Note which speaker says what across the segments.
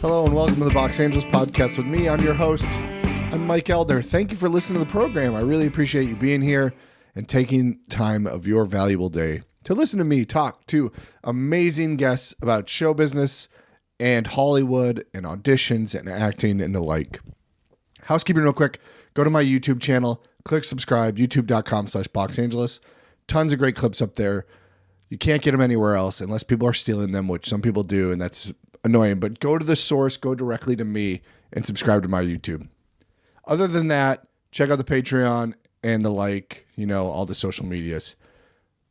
Speaker 1: Hello and welcome to the Box Angeles podcast with me. I'm your host. I'm Mike Elder. Thank you for listening to the program. I really appreciate you being here and taking time of your valuable day to listen to me talk to amazing guests about show business and Hollywood and auditions and acting and the like. Housekeeping real quick. Go to my YouTube channel. Click subscribe. YouTube.com/BoxAngeles. Tons of great clips up there. You can't get them anywhere else unless people are stealing them, which some people do, and that's annoying. But go to the source, go directly to me, and subscribe to my YouTube. Other than that, check out the Patreon and the like, all the social medias.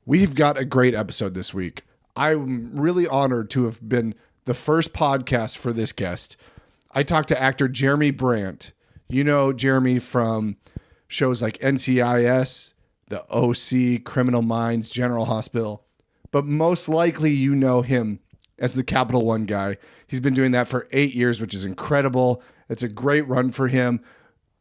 Speaker 1: We've got a great episode this week. I'm really honored to have been the first podcast for this guest. I talked to actor Jeremy Brandt. You know Jeremy from shows like NCIS, The OC, Criminal Minds, General Hospital. But most likely you know him as the Captial One guy. He's been doing that for 8 years, which is incredible. It's a great run for him.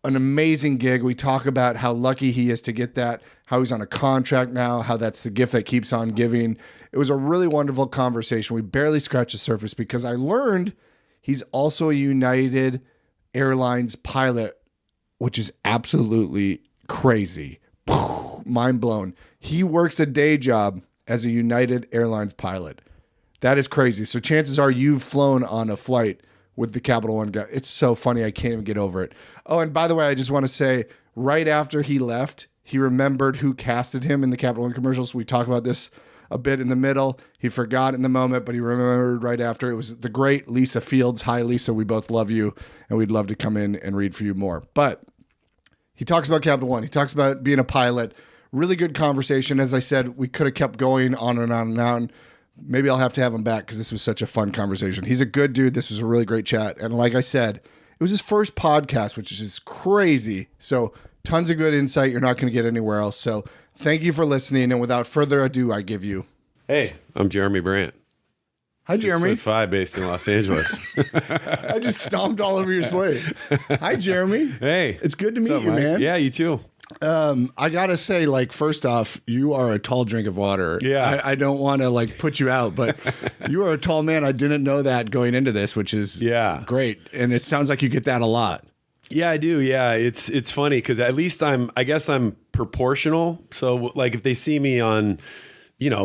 Speaker 1: An amazing gig. We talk about how lucky he is to get that, how he's on a contract now, how that's the gift that keeps on giving. It was a really wonderful conversation. We barely scratched the surface because I learned he's also a United Airlines pilot, which is absolutely crazy. Mind blown. He works a day job as a United Airlines pilot. That is crazy. So chances are you've flown on a flight with the Captial One guy. It's so funny. I can't even get over it. Oh, and by the way, I just want to say right after he left, he remembered who casted him in the Captial One commercials. We talk about this a bit in the middle. He forgot in the moment, but he remembered right after. It was the great Lisa Fields. Hi, Lisa. We both love you, and we'd love to come in and read for you more. But he talks about Captial One. He talks about being a pilot. Really good conversation. As I said, we could have kept going on and on and on. Maybe I'll have to have him back because this was such a fun conversation. He's a good dude. This was a really great chat. And like I said, it was his first podcast, which is just crazy. So tons of good insight you're not going to get anywhere else. So thank you for listening. And without further ado, I give you.
Speaker 2: Hey, I'm Jeremy Brandt.
Speaker 1: Hi, Jeremy.
Speaker 2: 6'5", based in Los Angeles.
Speaker 1: I just stomped all over your slate. Hi, Jeremy.
Speaker 2: Hey.
Speaker 1: It's good to meet you,
Speaker 2: Mike?
Speaker 1: man.
Speaker 2: Yeah, you too.
Speaker 1: I gotta say, first off, you are a tall drink of water.
Speaker 2: Yeah.
Speaker 1: I don't want to put you out, but you are a tall man. I didn't know that going into this, which is great. And it sounds like you get that a lot.
Speaker 2: Yeah, I do. Yeah, it's funny because at least I guess I'm proportional. So if they see me on,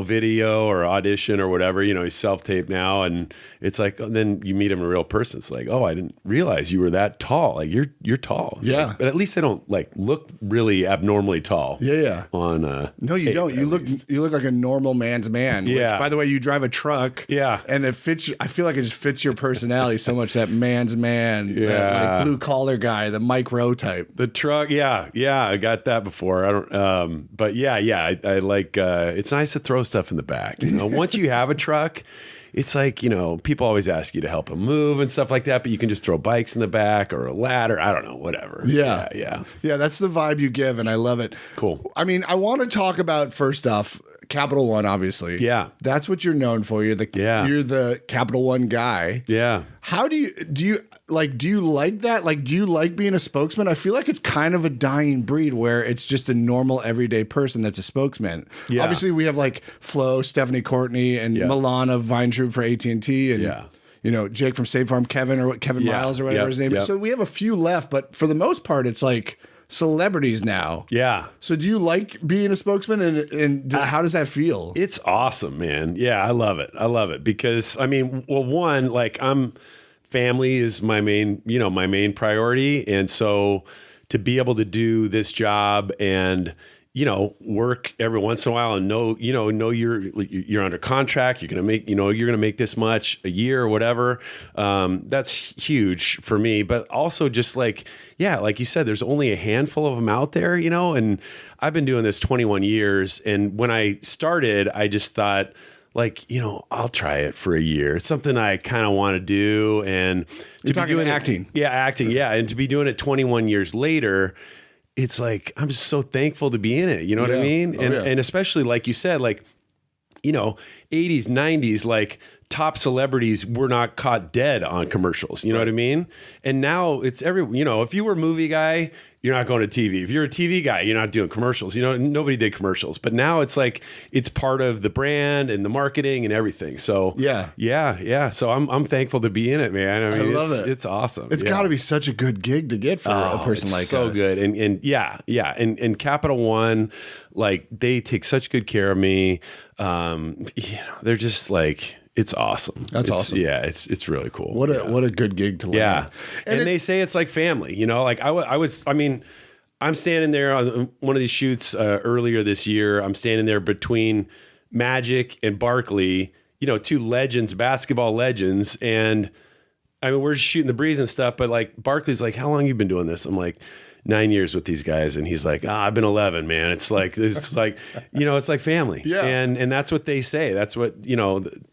Speaker 2: video or audition or whatever, he's self-taped now. And it's then you meet him in real person. It's like, oh, I didn't realize you were that tall. You're tall. It's
Speaker 1: yeah.
Speaker 2: But at least I don't look really abnormally tall.
Speaker 1: Yeah.
Speaker 2: On
Speaker 1: no, you don't. You look like a normal man's man.
Speaker 2: Yeah.
Speaker 1: Which, by the way, you drive a truck.
Speaker 2: Yeah.
Speaker 1: And it fits. I feel like it just fits your personality so much. That man's man.
Speaker 2: Yeah.
Speaker 1: That blue collar guy. The Mike Rowe type.
Speaker 2: The truck. Yeah. I got that before. I don't. But yeah. I like. It's nice to throw stuff in the back. Once you have a truck, it's people always ask you to help them move and stuff like that, but you can just throw bikes in the back or a ladder. I don't know, whatever.
Speaker 1: Yeah.
Speaker 2: Yeah.
Speaker 1: That's the vibe you give, and I love it.
Speaker 2: Cool.
Speaker 1: I mean, I want to talk about, first off, Captial One, obviously.
Speaker 2: Yeah.
Speaker 1: That's what you're known for. You're the Captial One guy.
Speaker 2: Yeah.
Speaker 1: How do you like that? Do you like being a spokesman? I feel like it's kind of a dying breed where it's just a normal everyday person that's a spokesman.
Speaker 2: Yeah.
Speaker 1: Obviously we have Flo, Stephanie Courtney, and Milan of Weintraub for AT&T, and Jake from State Farm, Kevin Miles or whatever his name is. So we have a few left, but for the most part, it's celebrities now.
Speaker 2: Yeah.
Speaker 1: So do you like being a spokesman, and how does that feel?
Speaker 2: It's awesome, man. Yeah, I love it because one, family is my main priority, and so to be able to do this job and work every once in a while and know you're under contract, you're gonna make this much a year or whatever. That's huge for me. But also just like you said, there's only a handful of them out there, and I've been doing this 21 years. And when I started, I just thought I'll try it for a year. It's something I kind of want to do. And
Speaker 1: you're talking about acting.
Speaker 2: Acting. Yeah. And to be doing it 21 years later, it's I'm just so thankful to be in it. You know what I mean? And especially like you said, 80s, 90s, top celebrities were not caught dead on commercials. You know what I mean? And now it's if you were a movie guy, you're not going to TV. If you're a TV guy, you're not doing commercials. Nobody did commercials, but now it's like, it's part of the brand and the marketing and everything. So yeah. So I'm thankful to be in it, man. I mean,
Speaker 1: love it.
Speaker 2: It's awesome.
Speaker 1: It's got to be such a good gig to get for a person like us.
Speaker 2: So good. And Captial One, like, they take such good care of me. They're just like, it's awesome.
Speaker 1: That's awesome.
Speaker 2: Yeah, it's really cool.
Speaker 1: What a good gig to learn.
Speaker 2: Yeah, and they say it's like family. Like I'm standing there on one of these shoots earlier this year. I'm standing there between Magic and Barkley, two legends, basketball legends, and I mean, we're just shooting the breeze and stuff. But like, Barkley's like, "How long have you been doing this?" I'm like, 9 years with these guys. And he's like, I've been 11, man. It's like it's like family.
Speaker 1: Yeah.
Speaker 2: And that's what they say. That's what,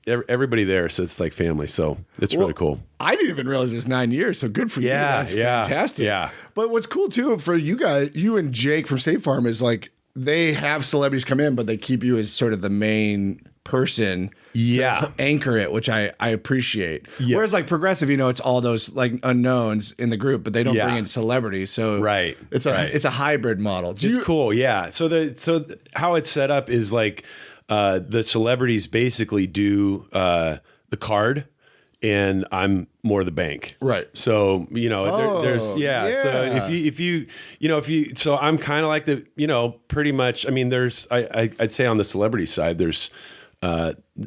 Speaker 2: everybody there says it's like family. So it's really cool.
Speaker 1: I didn't even realize it's 9 years. So good for you. That's fantastic.
Speaker 2: Yeah.
Speaker 1: But what's cool too for you guys, you and Jake from State Farm, is like, they have celebrities come in, but they keep you as sort of the main person to anchor it, which I appreciate. Yeah. Whereas like Progressive, it's all those like unknowns in the group, but they don't bring in celebrities. So it's a hybrid model.
Speaker 2: It's cool. Yeah. So how it's set up is like the celebrities basically do the card, and I'm more the bank.
Speaker 1: Right.
Speaker 2: So, there's So if you so I'm kind of like the, pretty much, I mean, I'd say on the celebrity side, there's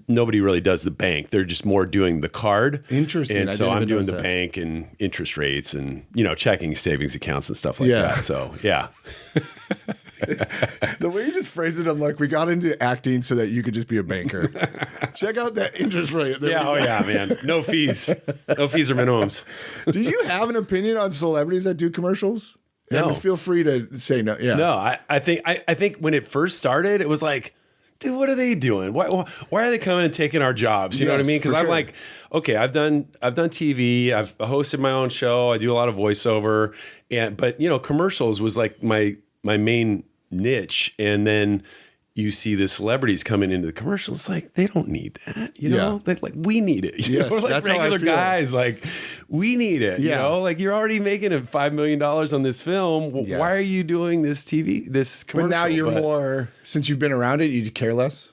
Speaker 2: nobody really does the bank. They're just more doing the card.
Speaker 1: Interesting.
Speaker 2: And so I'm doing the bank and interest rates and, checking savings accounts and stuff like that. So, yeah.
Speaker 1: The way you just phrased it, I'm like, we got into acting so that you could just be a banker. Check out that interest rate.
Speaker 2: Man. No fees. No fees or minimums.
Speaker 1: Do you have an opinion on celebrities that do commercials?
Speaker 2: No.
Speaker 1: And feel free to say no. Yeah.
Speaker 2: No, I think when it first started, it was like, dude, what are they doing? Why are they coming and taking our jobs? You know what I mean? Because I'm like, okay, I've done TV, I've hosted my own show, I do a lot of voiceover, but commercials was like my main niche, and then you see the celebrities coming into the commercials, like, they don't need that, like we need it.
Speaker 1: Yes,
Speaker 2: like
Speaker 1: that's
Speaker 2: regular guys, like, we need it. Like, you're already making $5 million on this film. Why are you doing this this commercial?
Speaker 1: But now you're more, since you've been around it, you care less.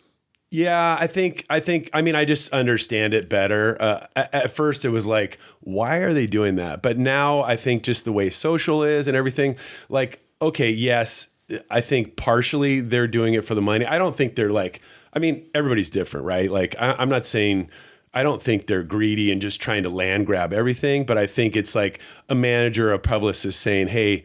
Speaker 2: Yeah, I think. I mean, I just understand it better. At first, it was like, why are they doing that? But now I think just the way social is and everything, like, okay, yes, I think partially they're doing it for the money. I don't think they're like, I mean, everybody's different, right? Like, I'm not saying, I don't think they're greedy and just trying to land grab everything, but I think it's like a manager, a publicist saying, hey,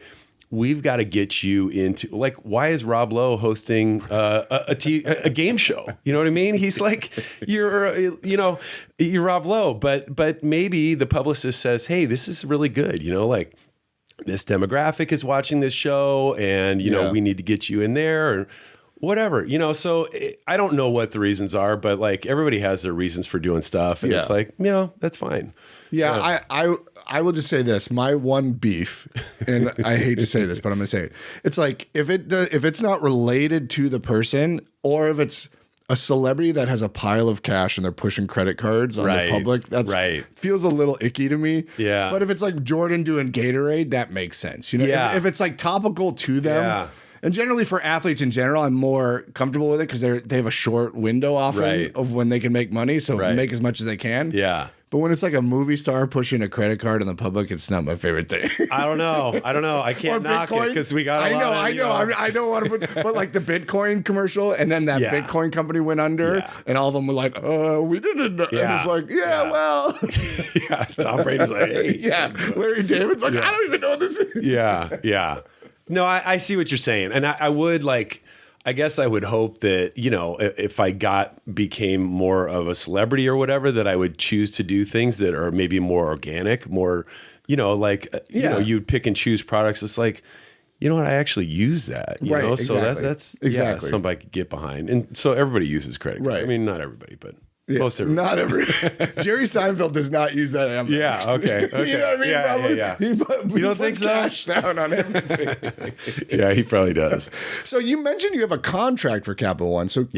Speaker 2: we've got to get you into, like, why is Rob Lowe hosting a game show? You know what I mean? He's like, you're Rob Lowe, but maybe the publicist says, hey, this is really good. Like, this demographic is watching this show, and we need to get you in there, or whatever. So I don't know what the reasons are, but like, everybody has their reasons for doing stuff, and it's like, that's fine.
Speaker 1: I will just say this: my one beef, and I hate to say this, but I'm going to say it. It's like, if it's not related to the person, or if it's a celebrity that has a pile of cash and they're pushing credit cards on the public, that's feels a little icky to me.
Speaker 2: Yeah.
Speaker 1: But if it's like Jordan doing Gatorade, that makes sense. If it's like topical to them. Yeah. And generally for athletes in general, I'm more comfortable with it because they have a short window often of when they can make money. So make as much as they can.
Speaker 2: Yeah.
Speaker 1: But when it's like a movie star pushing a credit card in the public, it's not my favorite thing.
Speaker 2: I don't know. I can't knock it because we got.
Speaker 1: I don't want to put, but like the Bitcoin commercial, and then that Bitcoin company went under, and all of them were like, we didn't know. And it's like, well.
Speaker 2: Tom Brady's like, hey.
Speaker 1: Larry David's like, I don't even know what this is.
Speaker 2: Yeah. No, I see what you're saying. And I would like, I guess I would hope that, if I became more of a celebrity or whatever, that I would choose to do things that are maybe more organic, more, you'd pick and choose products. It's like, you know what, I actually use that, you know? So that's
Speaker 1: exactly
Speaker 2: something I could get behind. And so everybody uses credit card. I mean, not everybody, but most everybody.
Speaker 1: Not everybody. Jerry Seinfeld does not use that Amex.
Speaker 2: Yeah, okay.
Speaker 1: You know what I mean?
Speaker 2: Yeah.
Speaker 1: He
Speaker 2: don't think so?
Speaker 1: Cash down on everything.
Speaker 2: Yeah, he probably does.
Speaker 1: So you mentioned you have a contract for Captial One. So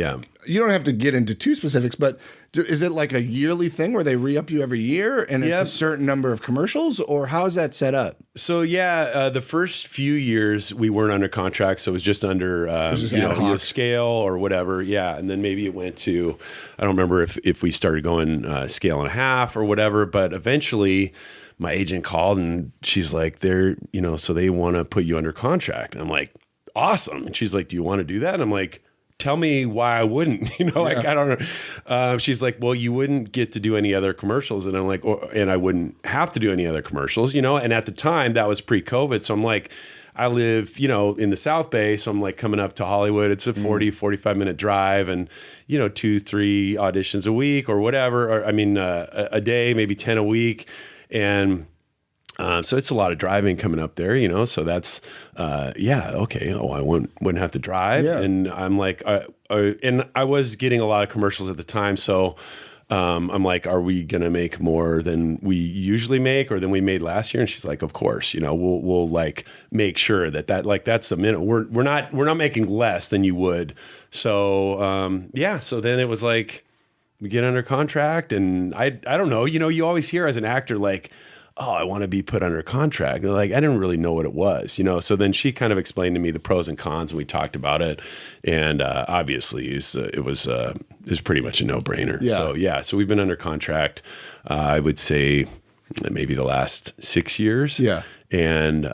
Speaker 1: you don't have to get into too specifics, but is it like a yearly thing where they re-up you every year and it's a certain number of commercials, or how is that set up?
Speaker 2: So the first few years we weren't under contract, so it was just under a scale or whatever. Yeah, and then maybe it went to, I don't remember if we started going scale and a half or whatever, but eventually my agent called and she's like, so they want to put you under contract. And I'm like, awesome. And she's like, do you want to do that? And I'm like, tell me why I wouldn't, I don't know. She's like, well, you wouldn't get to do any other commercials. And I'm like, and I wouldn't have to do any other commercials, and at the time that was pre-COVID. So I'm like, I live, in the South Bay. So I'm like coming up to Hollywood. It's a 45 minute drive and, 2-3 auditions a week or whatever. Or a day, maybe 10 a week. And so it's a lot of driving coming up there, so that's, okay. Oh, I wouldn't have to drive. Yeah. And I'm like, and I was getting a lot of commercials at the time. So I'm like, are we going to make more than we usually make or than we made last year? And she's like, of course, we'll like make sure that like, that's the minimum. We're not making less than you would. So, so then it was like, we get under contract and I don't know, you always hear as an actor, like, oh, I want to be put under contract. And like, I didn't really know what it was, So then she kind of explained to me the pros and cons and we talked about it. And obviously it was pretty much a no-brainer. Yeah. So we've been under contract, I would say maybe the last 6 years. Yeah. And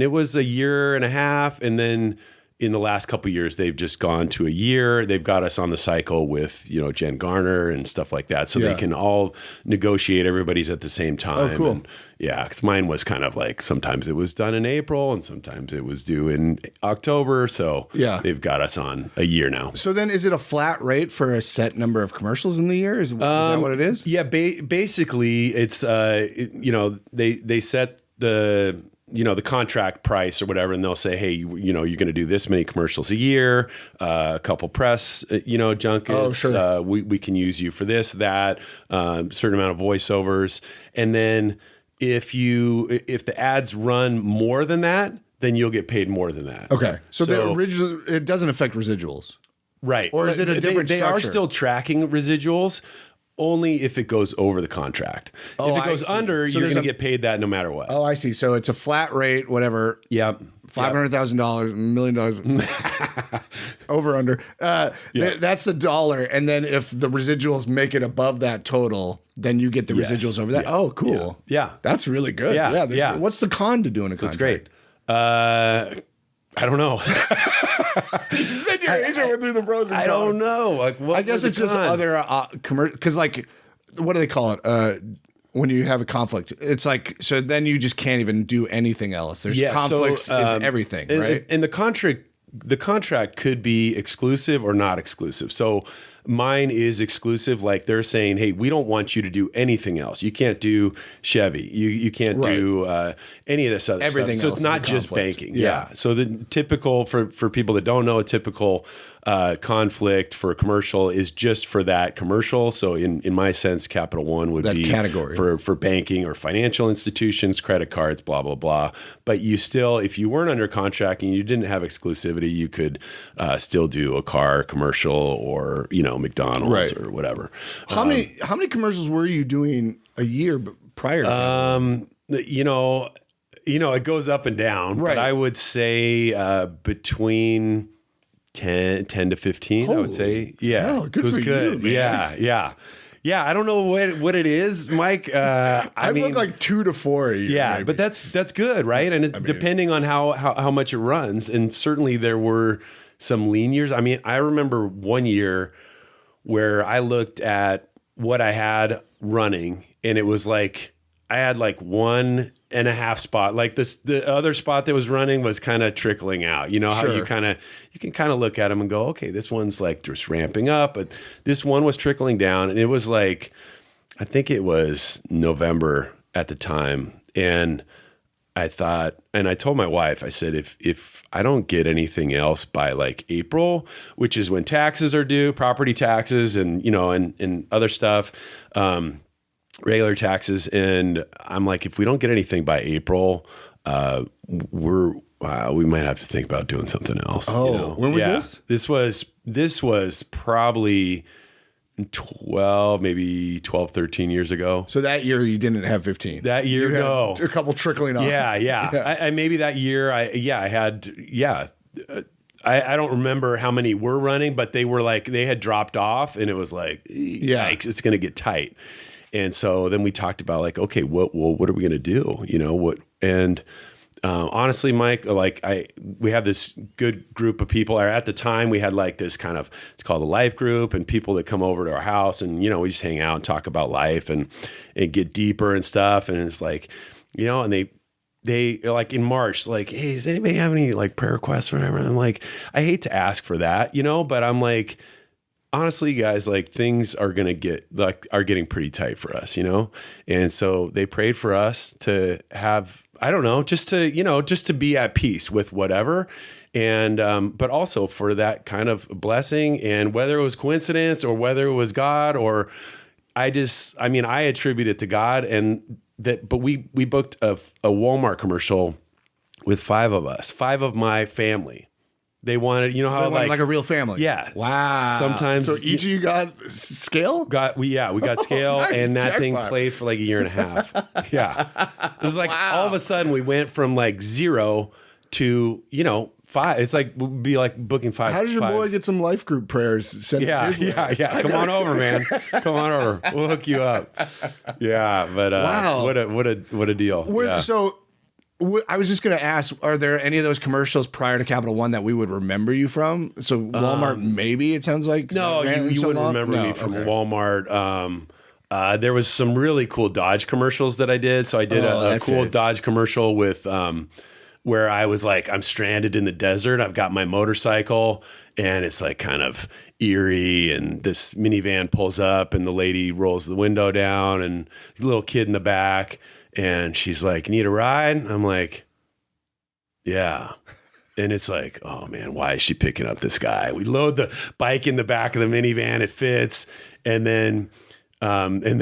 Speaker 2: it was a year and a half. And then in the last couple of years, they've just gone to a year. They've got us on the cycle with, Jen Garner and stuff like that. So they can all negotiate. Everybody's at the same time.
Speaker 1: Oh, cool.
Speaker 2: And because mine was kind of like, sometimes it was done in April and sometimes it was due in October. So they've got us on a year now.
Speaker 1: So then is it a flat rate for a set number of commercials in the year? Is that what it is?
Speaker 2: Yeah, basically it's, they set the contract price or whatever, and they'll say, hey, you're going to do this many commercials a year, a couple press, junkets.
Speaker 1: Oh, sure.
Speaker 2: We can use you for this, that, certain amount of voiceovers. And then if the ads run more than that, then you'll get paid more than that.
Speaker 1: Okay. So it doesn't affect residuals.
Speaker 2: Right.
Speaker 1: Or is it a different structure?
Speaker 2: They are still tracking residuals, only if it goes over the contract. If it goes under, you're going to get paid that no matter what.
Speaker 1: Oh, I see. So it's a flat rate, whatever.
Speaker 2: Yep.
Speaker 1: $500,000, $1 million, over under. That's a dollar. And then if the residuals make it above that total, then you get the residuals over that. Yeah. Oh, cool.
Speaker 2: Yeah.
Speaker 1: That's really good. Yeah. What's the con to doing a contract?
Speaker 2: It's great. I don't know.
Speaker 1: You said your agent went through the pros and cons.
Speaker 2: I don't know. Like,
Speaker 1: I guess it's just other commercial. Because, like, what do they call it? When you have a conflict, it's like, so then you just can't even do anything else. There's conflicts is everything, right?
Speaker 2: And the contract could be exclusive or not exclusive. So mine is exclusive. Like they're saying, hey, we don't want you to do anything else. You can't do Chevy. You can't do any of this other
Speaker 1: everything
Speaker 2: stuff. So
Speaker 1: else
Speaker 2: it's not just banking. Yeah. So the typical, for people that don't know, a typical conflict for a commercial is just for that commercial. So in my sense, Captial One would be
Speaker 1: category
Speaker 2: for banking or financial institutions, credit cards, blah, blah, blah. But you still, if you weren't under contract and you didn't have exclusivity, you could still do a car commercial or, McDonald's or whatever.
Speaker 1: How many commercials were you doing a year prior to that?
Speaker 2: It goes up and down, but I would say between 10 to 15,
Speaker 1: Holy
Speaker 2: I would say. Yeah.
Speaker 1: Hell, good
Speaker 2: it was
Speaker 1: for
Speaker 2: good.
Speaker 1: You, man.
Speaker 2: Yeah. I don't know what it is, Mike.
Speaker 1: I mean, like 2 to 4 a year.
Speaker 2: Yeah,
Speaker 1: maybe.
Speaker 2: but that's good, right? And depending on how much it runs, and certainly there were some lean years. I mean, I remember one year where I looked at what I had running, and it was like I had like 1.5 spot. Like the other spot that was running was kind of trickling out. You know how you can kind of look at them and go, okay, this one's like just ramping up, but this one was trickling down, and it was like, I think it was November at the time, and I thought, and I told my wife, I said, if I don't get anything else by like April, which is when taxes are due, property taxes and, and other stuff, regular taxes. And I'm like, if we don't get anything by April, wow, we might have to think about doing something else.
Speaker 1: Oh, when was this?
Speaker 2: This was probably 12, 13 years ago.
Speaker 1: So that year you didn't have 15.
Speaker 2: That year,
Speaker 1: you had
Speaker 2: no.
Speaker 1: a couple trickling off.
Speaker 2: Yeah. I maybe that year, I had. I don't remember how many were running, but they were like, they had dropped off, and it was like, yikes, it's going to get tight. And so then we talked about like, okay, what are we going to do? And honestly, Mike, like we have this good group of people. Or at the time, we had like this kind of, it's called a life group, and people that come over to our house, and we just hang out and talk about life and get deeper and stuff. And it's like, and they like in March, like, hey, does anybody have any like prayer requests or whatever? And I'm like, I hate to ask for that, but I'm like, honestly, guys, like things are getting pretty tight for us, And so they prayed for us to have, I don't know, just to be at peace with whatever. And, but also for that kind of blessing, and whether it was coincidence or whether it was God, or I attribute it to God. And but we booked a Walmart commercial with 5 of us, 5 of my family. They wanted, how
Speaker 1: like a real family.
Speaker 2: Yeah.
Speaker 1: Wow.
Speaker 2: Sometimes.
Speaker 1: So each of you got scale?
Speaker 2: We got scale,
Speaker 1: Nice.
Speaker 2: and that
Speaker 1: Jackpot.
Speaker 2: thing played for like a year and a half. Yeah. It was like all of a sudden we went from like 0 to, 5. It's like, we'll be like booking 5.
Speaker 1: How did your boy get some life group prayers sent?
Speaker 2: Yeah. Come on over, man. Come on over. We'll hook you up. Yeah. But
Speaker 1: wow.
Speaker 2: What a deal. Yeah.
Speaker 1: So I was just going to ask, are there any of those commercials prior to Captial One that we would remember you from? So Walmart, maybe it sounds like.
Speaker 2: No, you wouldn't remember me from Walmart. There was some really cool Dodge commercials that I did. So I did a cool Dodge commercial with where I was like, I'm stranded in the desert. I've got my motorcycle, and it's like kind of eerie, and this minivan pulls up, and the lady rolls the window down, and a little kid in the back. And she's like, need a ride? I'm like, yeah. And it's like, oh man, why is she picking up this guy? We load the bike in the back of the minivan. It fits. And then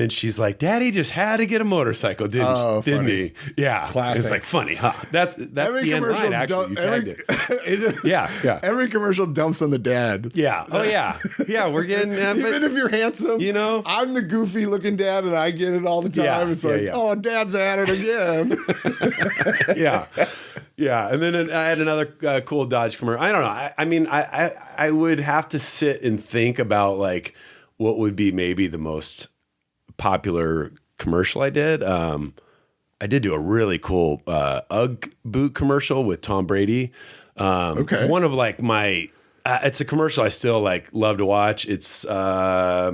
Speaker 2: she's like, Daddy just had to get a motorcycle, didn't he? Yeah.
Speaker 1: Classic.
Speaker 2: It's like funny, huh? That's
Speaker 1: every
Speaker 2: the end line, actually. You tagged it.
Speaker 1: Is it?
Speaker 2: Yeah.
Speaker 1: Every commercial dumps on the dad.
Speaker 2: Yeah. Oh, yeah. Yeah, we're getting...
Speaker 1: Even if you're handsome, I'm the goofy looking dad, and I get it all the time.
Speaker 2: Yeah,
Speaker 1: it's like, oh, Dad's at it again.
Speaker 2: Yeah. Yeah. And then I had another cool Dodge commercial. I don't know. I would have to sit and think about like, what would be maybe the most popular commercial I did. I did do a really cool UGG boot commercial with Tom Brady.
Speaker 1: Okay.
Speaker 2: One of like my, it's a commercial I still like love to watch. It's, I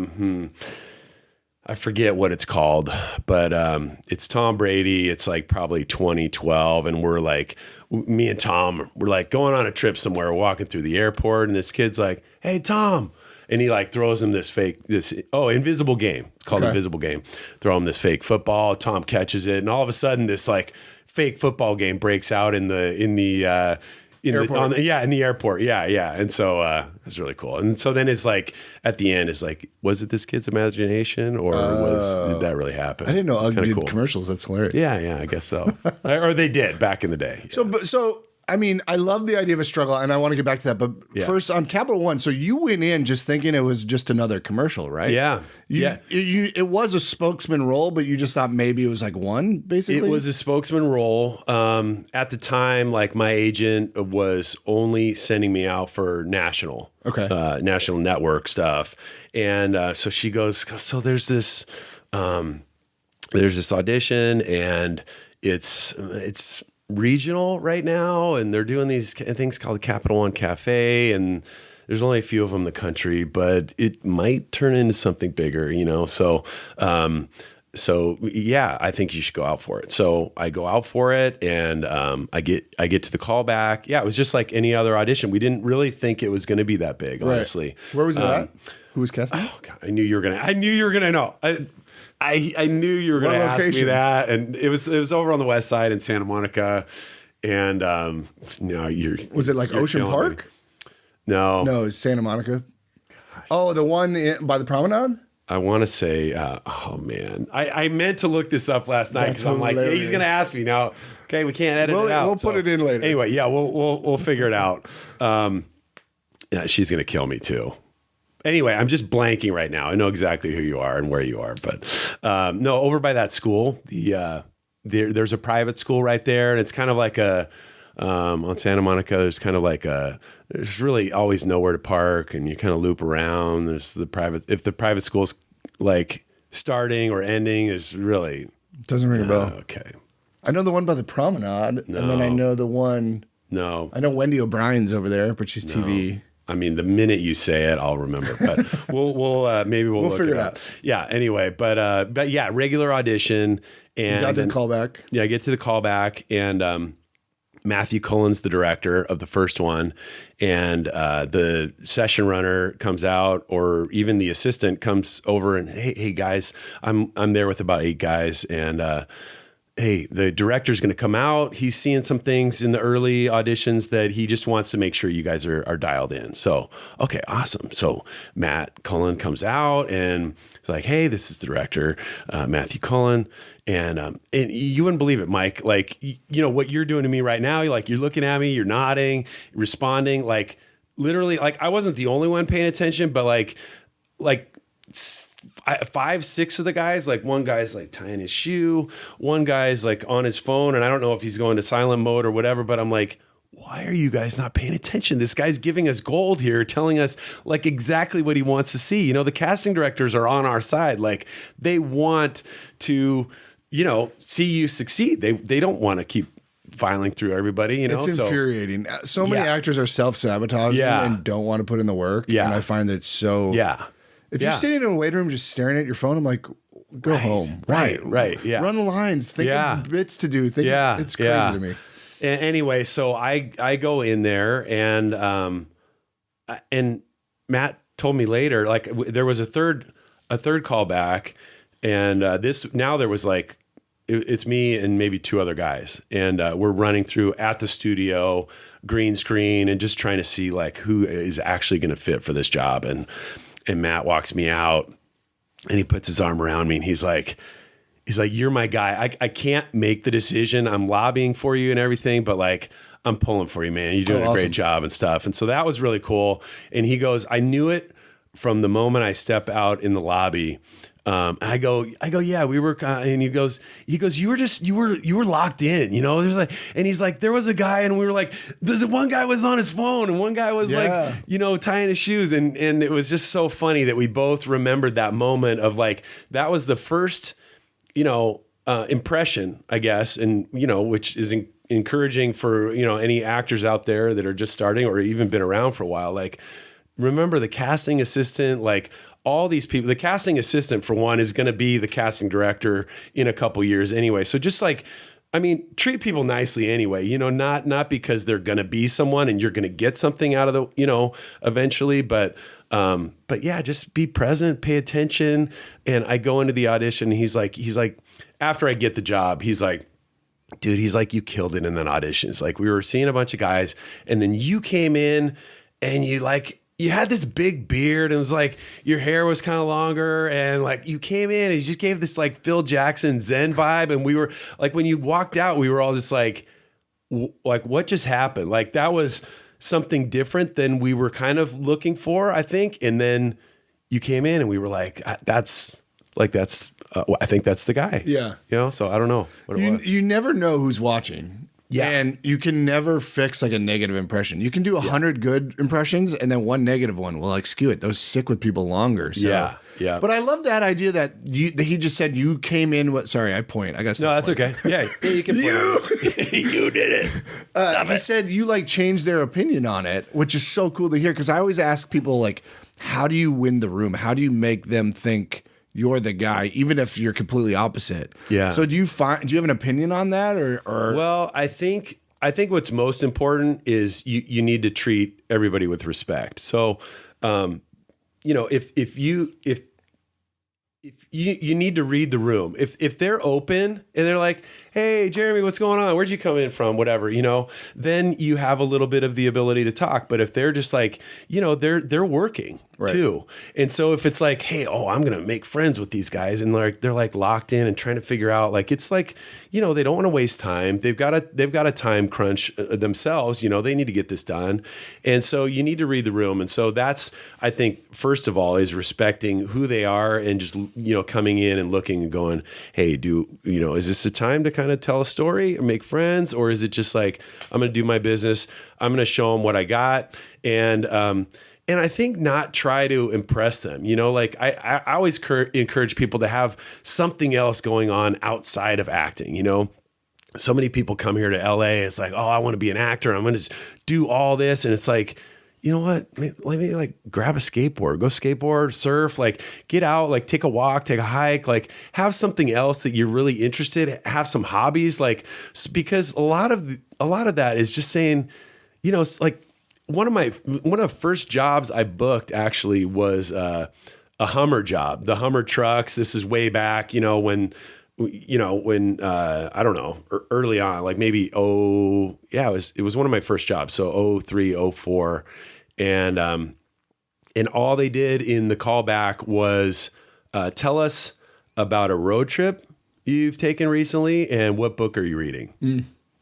Speaker 2: forget what it's called, but it's Tom Brady. It's like probably 2012. And we're like, me and Tom, we're like going on a trip somewhere, walking through the airport. And this kid's like, hey, Tom. And he like throws him invisible game. It's called Invisible Game. Throw him this fake football. Tom catches it, and all of a sudden, this like fake football game breaks out in the airport. In the airport. Yeah. And so it's really cool. And so then it's like at the end, it's like, was it this kid's imagination, or did that really happen?
Speaker 1: I didn't know UGG did
Speaker 2: cool.
Speaker 1: commercials. That's hilarious.
Speaker 2: Yeah, I guess so. Or they did back in the day. Yeah.
Speaker 1: So. I mean, I love the idea of a struggle, and I want to get back to that. But first, on Captial One, so you went in just thinking it was just another commercial, right?
Speaker 2: Yeah.
Speaker 1: It was a spokesman role, but you just thought maybe it was like one, basically?
Speaker 2: It was a spokesman role. At the time, like my agent was only sending me out for national network stuff. And so she goes, so there's this audition, and it's regional right now, and they're doing these things called Captial One Cafe, and there's only a few of them in the country, but it might turn into something bigger, so yeah, I think you should go out for it. So I go out for it, and I get to the call back. Yeah, it was just like any other audition. We didn't really think it was going to be that big, honestly.
Speaker 1: Right. Where was it at? Who was casting?
Speaker 2: Oh God, I knew you were gonna know. I knew you were going to ask me that, and it was over on the west side in Santa Monica, and
Speaker 1: was it like Ocean Park?
Speaker 2: No,
Speaker 1: it's Santa Monica. Oh, the one by the promenade.
Speaker 2: I want to say, oh man, I meant to look this up last night because I'm like, hey, he's going to ask me now. Okay, we can't edit it out.
Speaker 1: We'll put it in later.
Speaker 2: Anyway, yeah, we'll figure it out. Yeah, she's going to kill me too. Anyway, I'm just blanking right now. I know exactly who you are and where you are, but no, over by that school, there's a private school right there, and it's kind of like on Santa Monica. There's kind of like there's really always nowhere to park, and you kind of loop around. There's if the private school's like starting or ending, is really
Speaker 1: doesn't ring a bell.
Speaker 2: Okay,
Speaker 1: I know the one by the promenade, and then I know the one.
Speaker 2: No,
Speaker 1: I know Wendy O'Brien's over there, but she's TV.
Speaker 2: I mean, the minute you say it, I'll remember. But we'll maybe we'll look
Speaker 1: figure
Speaker 2: it out. Yeah. Anyway, but yeah, regular audition, and
Speaker 1: you got to the callback.
Speaker 2: Yeah, I get to the callback, and Matthew Cullen's the director of the first one, and the session runner comes out, or even the assistant comes over and hey guys, I'm there with about 8 guys, and hey, the director's going to come out. He's seeing some things in the early auditions that he just wants to make sure you guys are dialed in. So, okay, awesome. So Matt Cullen comes out and he's like, hey, this is the director, Matthew Cullen. And you wouldn't believe it, Mike. Like, you know what you're doing to me right now. You're looking at me, you're nodding, responding. Like, literally, like I wasn't the only one paying attention, but like 5, 6 of the guys, like one guy's like tying his shoe, one guy's like on his phone, and I don't know if he's going to silent mode or whatever, but I'm like, why are you guys not paying attention? This guy's giving us gold here, telling us like exactly what he wants to see. You know, the casting directors are on our side. Like they want to, see you succeed. They don't want to keep filing through everybody,
Speaker 1: It's infuriating. So many actors are self-sabotaging and don't want to put in the work.
Speaker 2: Yeah.
Speaker 1: And I find that so...
Speaker 2: Yeah.
Speaker 1: If you're sitting in a waiting room just staring at your phone, I'm like, go home.
Speaker 2: Right. Yeah.
Speaker 1: Run the lines. Think of bits to do. It's crazy to me.
Speaker 2: Anyway, so I go in there, and Matt told me later, like there was a third callback, and there was like it's me and maybe 2 other guys, and we're running through at the studio, green screen, and just trying to see like who is actually going to fit for this job. And Matt walks me out, and he puts his arm around me, and he's like, you're my guy. I can't make the decision. I'm lobbying for you and everything, but like, I'm pulling for you, man. You're doing a great job and stuff. And so that was really cool. And he goes, I knew it from the moment I step out in the lobby. And I go, yeah, we were, and he goes, you were locked in, there's like, and he's like, there was a guy, and we were like, there's one guy was on his phone, and one guy was like, tying his shoes. And it was just so funny that we both remembered that moment of like, that was the first, impression, I guess. And, which is encouraging for, any actors out there that are just starting or even been around for a while. Like, remember the casting assistant, like, all these people, the casting assistant for one is going to be the casting director in a couple years anyway. So just like, treat people nicely anyway, not because they're going to be someone and you're going to get something out of the, eventually, but yeah, just be present, pay attention. And I go into the audition, and he's like, after I get the job, he's like, dude, you killed it in that audition. It's like, we were seeing a bunch of guys, and then you came in and you had this big beard, and it was like your hair was kind of longer, and like you came in and you just gave this like Phil Jackson Zen vibe. And we were like, when you walked out, we were all just like what just happened? Like that was something different than we were kind of looking for, I think. And then you came in, and we were like, I think that's the guy.
Speaker 1: Yeah.
Speaker 2: So I don't know what it was.
Speaker 1: You never know who's watching. Yeah. And you can never fix like a negative impression. You can do 100 good impressions, and then one negative one will like skew it. Those stick with people longer. So.
Speaker 2: Yeah.
Speaker 1: But I love that idea that he just said you came in. Sorry, I point. I got
Speaker 2: no, that's okay. Yeah, you can point. You did it.
Speaker 1: He said you like changed their opinion on it, which is so cool to hear. Because I always ask people like, how do you win the room? How do you make them think you're the guy, even if you're completely opposite?
Speaker 2: Yeah.
Speaker 1: So do you have an opinion on that, or?
Speaker 2: Well, I think what's most important is you need to treat everybody with respect. So, if if you need to read the room. If they're open and they're like, hey, Jeremy, what's going on? Where'd you come in from? Whatever, then you have a little bit of the ability to talk. But if they're just like, they're working too. And so if it's like, hey, I'm going to make friends with these guys, and they're like locked in and trying to figure out, like, it's like, they don't want to waste time. They've got a time crunch themselves. They need to get this done. And so you need to read the room. And so that's, I think, first of all, is respecting who they are and just, coming in and looking and going, hey, is this a time to kind of tell a story or make friends? Or is it just like, I'm going to do my business. I'm going to show them what I got. And I think not try to impress them. I always encourage people to have something else going on outside of acting. So many people come here to LA and it's like, oh, I want to be an actor. I'm going to do all this. And it's like, you know what? Let me like grab a skateboard, go skateboard, surf, like get out, like take a walk, take a hike, like have something else that you're really interested in, have some hobbies, like, because a lot of that is just saying, it's like one of the first jobs I booked actually was a Hummer job, the Hummer trucks. This is way back, when I don't know, early on, like maybe, it was one of my first jobs. So 03, 04. And all they did in the callback was tell us about a road trip you've taken recently and what book are you reading?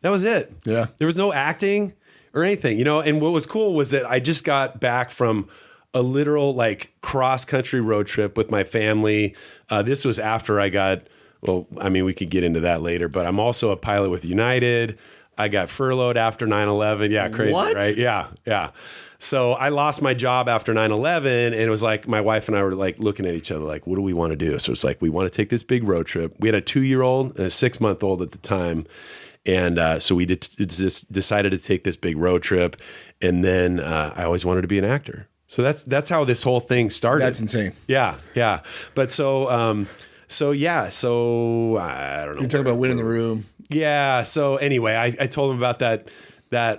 Speaker 2: That was it.
Speaker 1: Yeah.
Speaker 2: There was no acting or anything, and what was cool was that I just got back from a literal like cross-country road trip with my family. This was after I got, we could get into that later, but I'm also a pilot with United. I got furloughed after 9/11. Yeah, crazy,
Speaker 1: what?
Speaker 2: Right? Yeah. So I lost my job after 9/11, and it was like my wife and I were like looking at each other like, what do we want to do? So it's like, we want to take this big road trip. We had a 2-year-old and a 6-month-old at the time. And so we decided to take this big road trip. And then I always wanted to be an actor. So that's how this whole thing started.
Speaker 1: That's insane.
Speaker 2: Yeah. But so I don't know.
Speaker 1: You're talking about winning the room.
Speaker 2: Yeah. So anyway, I told him about that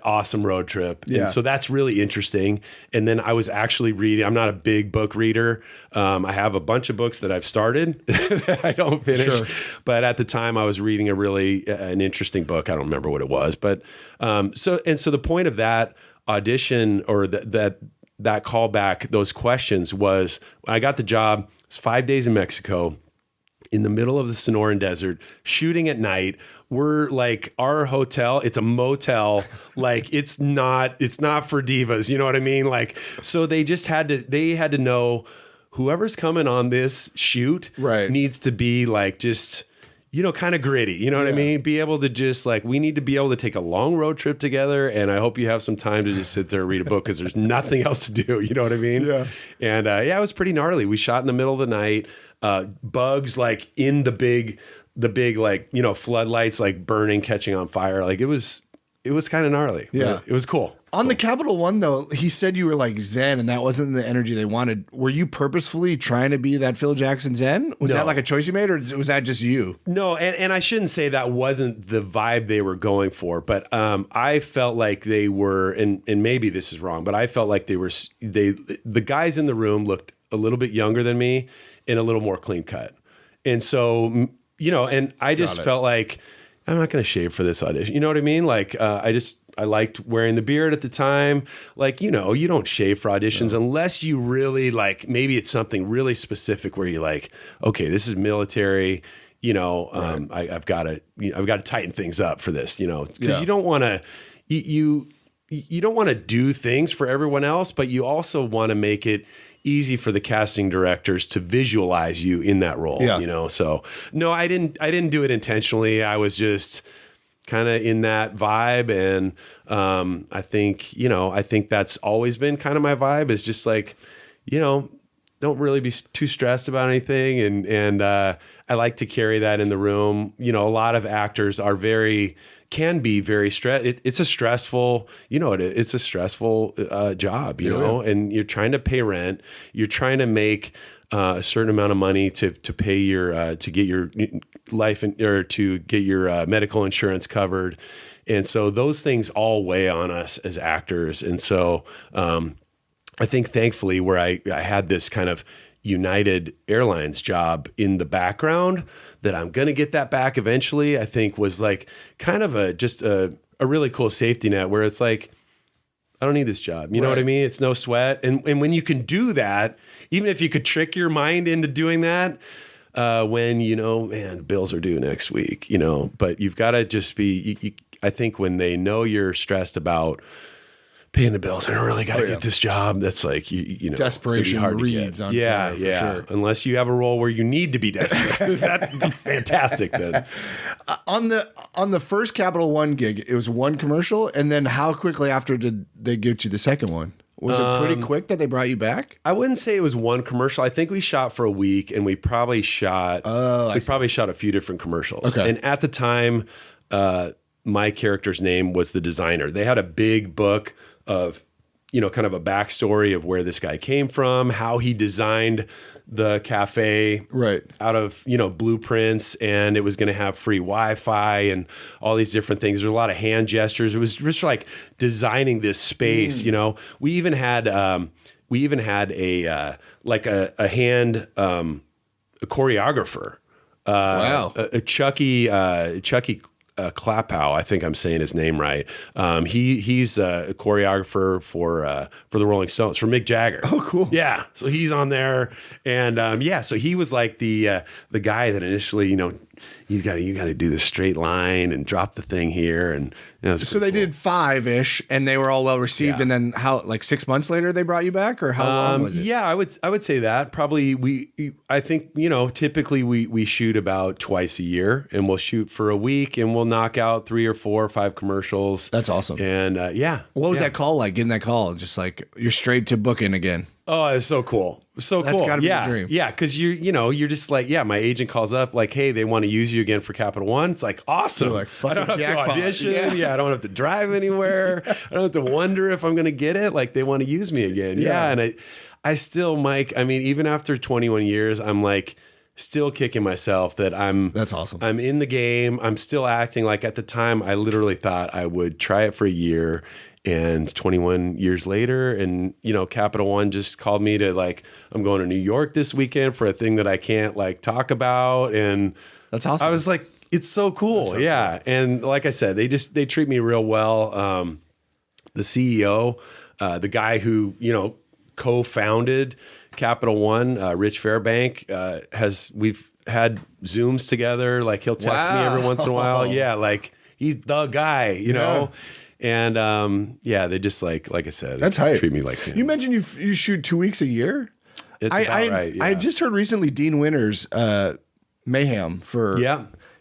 Speaker 2: awesome road trip.
Speaker 1: Yeah.
Speaker 2: And so that's really interesting. And then I was actually reading, I'm not a big book reader. I have a bunch of books that I've started that I don't finish.
Speaker 1: Sure.
Speaker 2: But at the time I was reading an interesting book. I don't remember what it was, but so the point of that audition or that callback, those questions was, when I got the job, it was 5 days in Mexico, in the middle of the Sonoran Desert, shooting at night. We're like, our hotel, it's a motel. Like it's not for divas. You know what I mean? Like, so they had to know whoever's coming on this shoot needs to be like, just, kind of gritty. You know what I mean? Be able to just like, we need to be able to take a long road trip together. And I hope you have some time to just sit there and read a book, because there's nothing else to do. You know what I mean?
Speaker 1: Yeah.
Speaker 2: And it was pretty gnarly. We shot in the middle of the night. Bugs like in the big like, floodlights like burning, catching on fire. Like it was kind of gnarly.
Speaker 1: Yeah.
Speaker 2: It was cool.
Speaker 1: On the Captial One though, he said you were like Zen, and that wasn't the energy they wanted. Were you purposefully trying to be that Phil Jackson Zen? Was that like a choice you made, or was that just you?
Speaker 2: No, and I shouldn't say that wasn't the vibe they were going for, but I felt like they were, and maybe this is wrong, but I felt like the guys in the room looked a little bit younger than me and a little more clean cut. And so, and I just felt like, I'm not going to shave for this audition. You know what I mean? Like, I liked wearing the beard at the time. Like, you don't shave for auditions unless you really like, maybe it's something really specific where you're like, okay, this is military, I've got to tighten things up for this, because you don't want to, you don't want to do things for everyone else, but you also want to make it easy for the casting directors to visualize you in that role, So no, I didn't do it intentionally. I was just kind of in that vibe. And I think that's always been kind of my vibe, is just like, don't really be too stressed about anything. And I like to carry that in the room. A lot of actors can be very stressed. It's a stressful, it's a stressful job, and you're trying to pay rent. You're trying to make a certain amount of money to pay your, to get your life or to get your medical insurance covered. And so those things all weigh on us as actors. And so I think thankfully where I had this kind of United Airlines job in the background that I'm going to get that back eventually, I think was like kind of a really cool safety net where it's like, I don't need this job. You know what I mean? It's no sweat. And when you can do that, even if you could trick your mind into doing that, when, man, bills are due next week, but you've got to just be, I think when they know you're stressed about paying the bills, I don't really got to get this job. That's like,
Speaker 1: desperation
Speaker 2: hard
Speaker 1: reads on
Speaker 2: yeah.
Speaker 1: sure.
Speaker 2: Unless you have a role where you need to be desperate. That'd be fantastic then.
Speaker 1: On the first Captial One gig, it was one commercial. And then how quickly after did they get you the second one? Was it pretty quick that they brought you back?
Speaker 2: I wouldn't say it was one commercial. I think we shot for a week and we probably shot a few different commercials.
Speaker 1: Okay.
Speaker 2: And at the time, my character's name was the designer. They had a big book of, kind of a backstory of where this guy came from, how he designed the cafe out of, blueprints, and it was going to have free Wi-Fi and all these different things. There's a lot of hand gestures. It was just like designing this space, We even had a hand, a choreographer, a Chucky Klapow, I think I'm saying his name right. He's a choreographer for the Rolling Stones, for Mick Jagger.
Speaker 1: Oh, cool.
Speaker 2: Yeah, so he's on there, and so he was like the guy that initially, you got to do the straight line and drop the thing here, and
Speaker 1: so they did 5-ish, and they were all well received. And then how, like 6 months later, they brought you back, or how long was it?
Speaker 2: Yeah, I would say that probably I think typically we shoot about twice a year, and we'll shoot for a week, and we'll knock out 3 or 4 or 5 commercials.
Speaker 1: That's awesome.
Speaker 2: And
Speaker 1: what was that call like? Getting that call, just like you're straight to booking again.
Speaker 2: Oh, it's so cool. So
Speaker 1: That's
Speaker 2: cool.
Speaker 1: gotta be the dream.
Speaker 2: Yeah. Cause you're just like, my agent calls up like, hey, they want to use you again for Captial One. It's like, awesome.
Speaker 1: You're like,
Speaker 2: I don't have
Speaker 1: jackpot.
Speaker 2: to audition.
Speaker 1: Yeah.
Speaker 2: I don't have to drive anywhere. I don't have to wonder if I'm going to get it. Like they want to use me again. Yeah. And I still, Mike, I mean, even after 21 years, I'm like still kicking myself that
Speaker 1: that's awesome.
Speaker 2: I'm in the game. I'm still acting. Like at the time I literally thought I would try it for a year. And 21 years later, and Captial One just called me to like, I'm going to New York this weekend for a thing that I can't like talk about, and
Speaker 1: that's awesome.
Speaker 2: I was like, it's so cool, Cool. And like I said, they treat me real well. The CEO, the guy who co-founded Captial One, Rich Fairbank, we've had Zooms together. Like he'll text me every once in a while. Yeah, like he's the guy, know. And they just like I said,
Speaker 1: that's hype.
Speaker 2: Treat me like family.
Speaker 1: You mentioned you shoot 2 weeks a year.
Speaker 2: It's about right. Yeah.
Speaker 1: I just heard recently Dean Winters, Mayhem for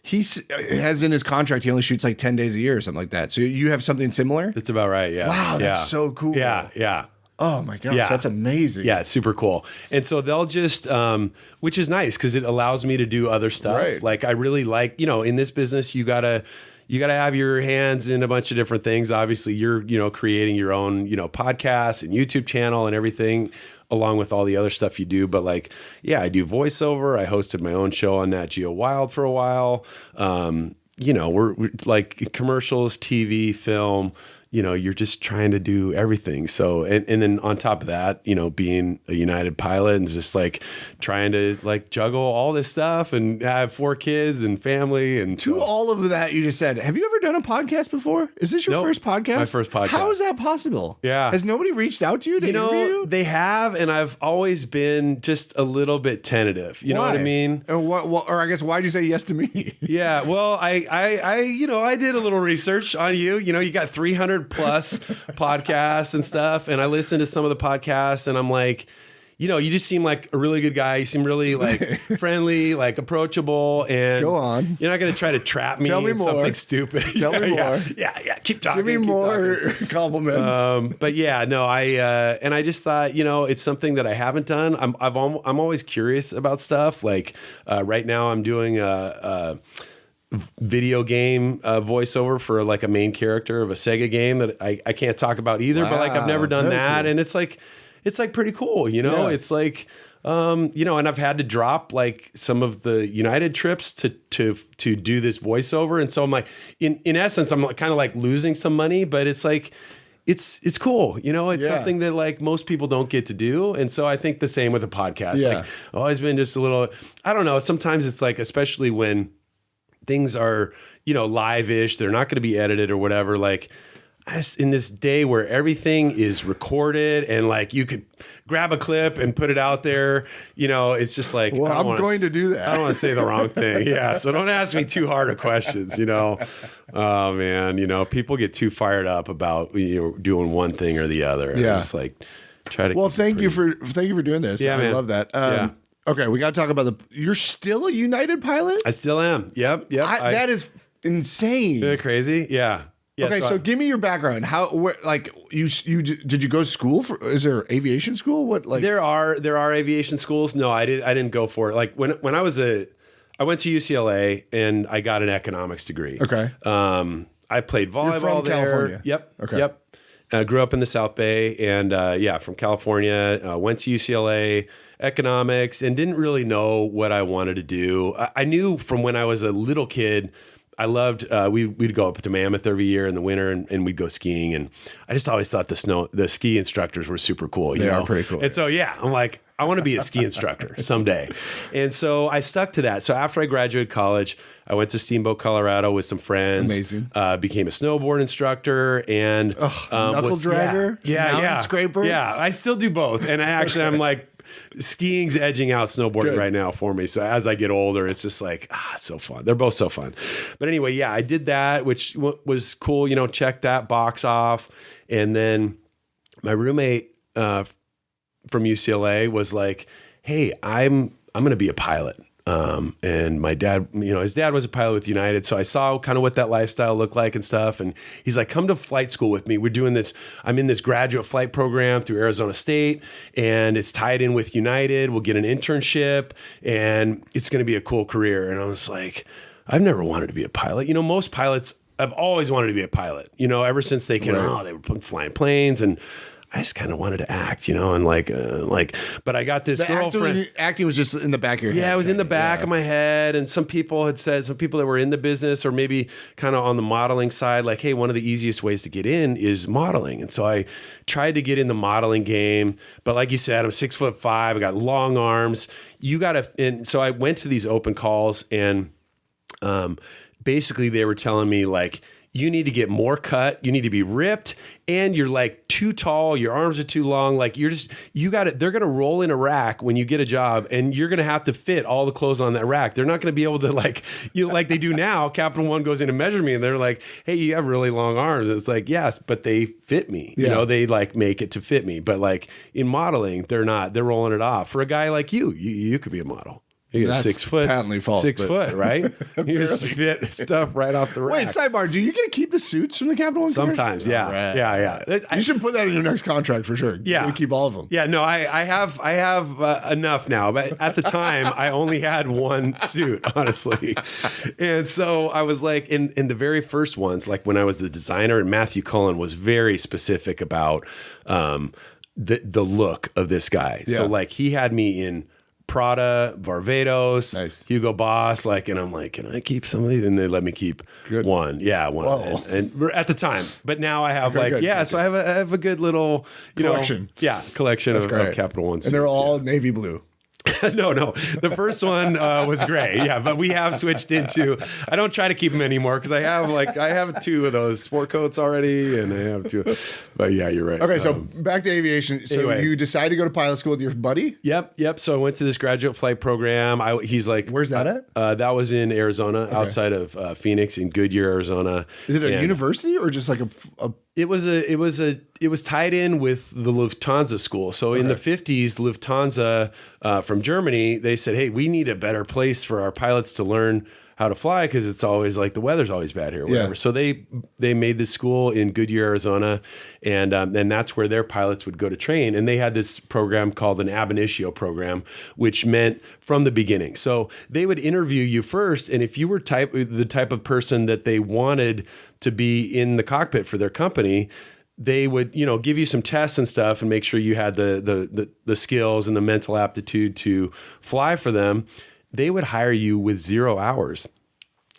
Speaker 1: he has in his contract he only shoots like 10 days a year or something like that. So you have something similar?
Speaker 2: That's about right. Yeah.
Speaker 1: Wow, that's so cool.
Speaker 2: Yeah.
Speaker 1: Oh my gosh, that's amazing.
Speaker 2: Yeah, it's super cool. And so they'll just, which is nice because it allows me to do other stuff.
Speaker 1: Right.
Speaker 2: Like I really like, in this business, you gotta have your hands in a bunch of different things. Obviously, you're creating your own, podcast and YouTube channel and everything, along with all the other stuff you do. But like, I do voiceover. I hosted my own show on Nat Geo Wild for a while. We're like commercials, TV, film. You're just trying to do everything. So, and then on top of that, being a United pilot and just like trying to like juggle all this stuff and have 4 kids and family and
Speaker 1: to all of that you just said. Have you ever done a podcast before? Is this your first podcast?
Speaker 2: My first podcast.
Speaker 1: How is that possible?
Speaker 2: Yeah.
Speaker 1: Has nobody reached out to you to interview you?
Speaker 2: They have, and I've always been just a little bit tentative. You know what I mean?
Speaker 1: And or I guess why'd you say yes to me?
Speaker 2: Yeah. Well, I did a little research on you. You got 300 plus podcasts and stuff, and I listened to some of the podcasts, and I'm like, you just seem like a really good guy. You seem really like friendly, like approachable, and
Speaker 1: go on.
Speaker 2: You're not going to try to trap me in something stupid.
Speaker 1: Tell me more.
Speaker 2: Yeah. Keep talking.
Speaker 1: Give me more compliments.
Speaker 2: But I just thought, it's something that I haven't done. I'm always curious about stuff. Like right now, I'm doing a video game voiceover for like a main character of a Sega game that I can't talk about either. Wow, but like I've never done that, cool. And it's like pretty cool, Yeah. It's like and I've had to drop like some of the United trips to do this voiceover, and so I'm like, in essence, I'm kind of like losing some money, but it's like it's cool. It's
Speaker 1: Yeah.
Speaker 2: something that like most people don't get to do. And so I think the same with a podcast.
Speaker 1: Yeah.
Speaker 2: Like I've always been just a little, I don't know. Sometimes it's like, especially when things are, live-ish, they're not going to be edited or whatever. Like in this day where everything is recorded and like you could grab a clip and put it out there, it's just like,
Speaker 1: well, I'm going to do that.
Speaker 2: I don't want to say the wrong thing. Yeah. So don't ask me too hard of questions, Oh man, people get too fired up about, doing one thing or the other.
Speaker 1: Yeah.
Speaker 2: It's like try to.
Speaker 1: Well, thank you for doing this.
Speaker 2: Yeah,
Speaker 1: I
Speaker 2: man.
Speaker 1: love that.
Speaker 2: Yeah.
Speaker 1: Okay. We got to talk about you're still a United pilot?
Speaker 2: I still am. Yep.
Speaker 1: That is insane.
Speaker 2: Isn't it crazy? Yeah. Yeah,
Speaker 1: Okay, so give me your background. Did you go to school for? Is there aviation school? What like?
Speaker 2: There are aviation schools. No, I didn't go for it. Like when I went to UCLA and I got an economics degree.
Speaker 1: Okay.
Speaker 2: I played volleyball
Speaker 1: You're from
Speaker 2: there.
Speaker 1: California.
Speaker 2: Yep.
Speaker 1: Okay.
Speaker 2: Yep. I grew up in the South Bay and from California. Went to UCLA economics and didn't really know what I wanted to do. I knew from when I was a little kid. I loved, we'd go up to Mammoth every year in the winter and we'd go skiing. And I just always thought the ski instructors were super cool.
Speaker 1: They are pretty cool.
Speaker 2: And so, I'm like, I want to be a ski instructor someday. And so I stuck to that. So after I graduated college, I went to Steamboat, Colorado with some friends.
Speaker 1: Amazing.
Speaker 2: Became a snowboard instructor and
Speaker 1: knuckle dragger, mountain scraper.
Speaker 2: Yeah, I still do both. And I'm like, skiing's edging out snowboarding right now for me. So as I get older, it's just like, it's so fun. They're both so fun. But anyway, I did that, which was cool, check that box off. And then my roommate from UCLA was like, hey, I'm going to be a pilot. And my dad, his dad was a pilot with United. So I saw kind of what that lifestyle looked like and stuff. And he's like, come to flight school with me. We're doing this. I'm in this graduate flight program through Arizona State and it's tied in with United. We'll get an internship and it's going to be a cool career. And I was like, I've never wanted to be a pilot. Most pilots, I've always wanted to be a pilot, ever since they they were flying planes and I just kind of wanted to act, and but I got this girlfriend.
Speaker 1: Acting was just in the back of your head.
Speaker 2: Yeah, it was in the back of my head. And some people that were in the business or maybe kind of on the modeling side, like, hey, one of the easiest ways to get in is modeling. And so I tried to get in the modeling game. But like you said, I'm 6'5", I got long arms. And so I went to these open calls and basically they were telling me like, you need to get more cut. You need to be ripped and you're like too tall. Your arms are too long. Like they're going to roll in a rack when you get a job and you're going to have to fit all the clothes on that rack. They're not going to be able to like they do now. Captial One goes in and measures me and they're like, hey, you have really long arms. It's like, yes, but they fit me.
Speaker 1: Yeah.
Speaker 2: They like make it to fit me. But like in modeling, they're not. They're rolling it off. For a guy like you could be a model. You get 6 foot,
Speaker 1: patently false,
Speaker 2: 6 foot, right? You just fit stuff right off the rack.
Speaker 1: Wait, sidebar. Do you get to keep the suits from the Captial One?
Speaker 2: Sometimes, yeah,
Speaker 1: right.
Speaker 2: yeah.
Speaker 1: You should put that in your next contract for sure.
Speaker 2: Yeah,
Speaker 1: you keep all of them.
Speaker 2: Yeah, no, I have enough now, but at the time I only had one suit, honestly, and so I was like, in the very first ones, like when I was the designer, and Matthew Cullen was very specific about the look of this guy. Yeah. So like he had me in Prada, Barbados,
Speaker 1: nice.
Speaker 2: Hugo Boss, and I'm like, can I keep some of these? And they let me keep one. Yeah, one. And at the time, but now I have so I have a good little
Speaker 1: collection.
Speaker 2: Collection of Captial One suits.
Speaker 1: And they're all navy blue.
Speaker 2: No. The first one was gray. Yeah, but we have switched into. I don't try to keep them anymore because I have 2 of those sport coats already, and I have 2. But yeah, you're right.
Speaker 1: Okay, so back to aviation. So anyway, you decided to go to pilot school with your buddy?
Speaker 2: Yep. So I went to this graduate flight program. He's like,
Speaker 1: where's that at?
Speaker 2: That was in Arizona, outside of Phoenix, in Goodyear, Arizona.
Speaker 1: Is it a university or just like a
Speaker 2: It was tied in with the Lufthansa school. So in the 50s, Lufthansa from Germany, they said, hey, we need a better place for our pilots to learn how to fly because it's always like the weather's always bad here or whatever. Yeah. So they made this school in Goodyear, Arizona, and that's where their pilots would go to train. And they had this program called an ab initio program, which meant from the beginning. So they would interview you first, and if you were the type of person that they wanted to be in the cockpit for their company, they would, give you some tests and stuff and make sure you had the skills and the mental aptitude to fly for them. They would hire you with 0 hours.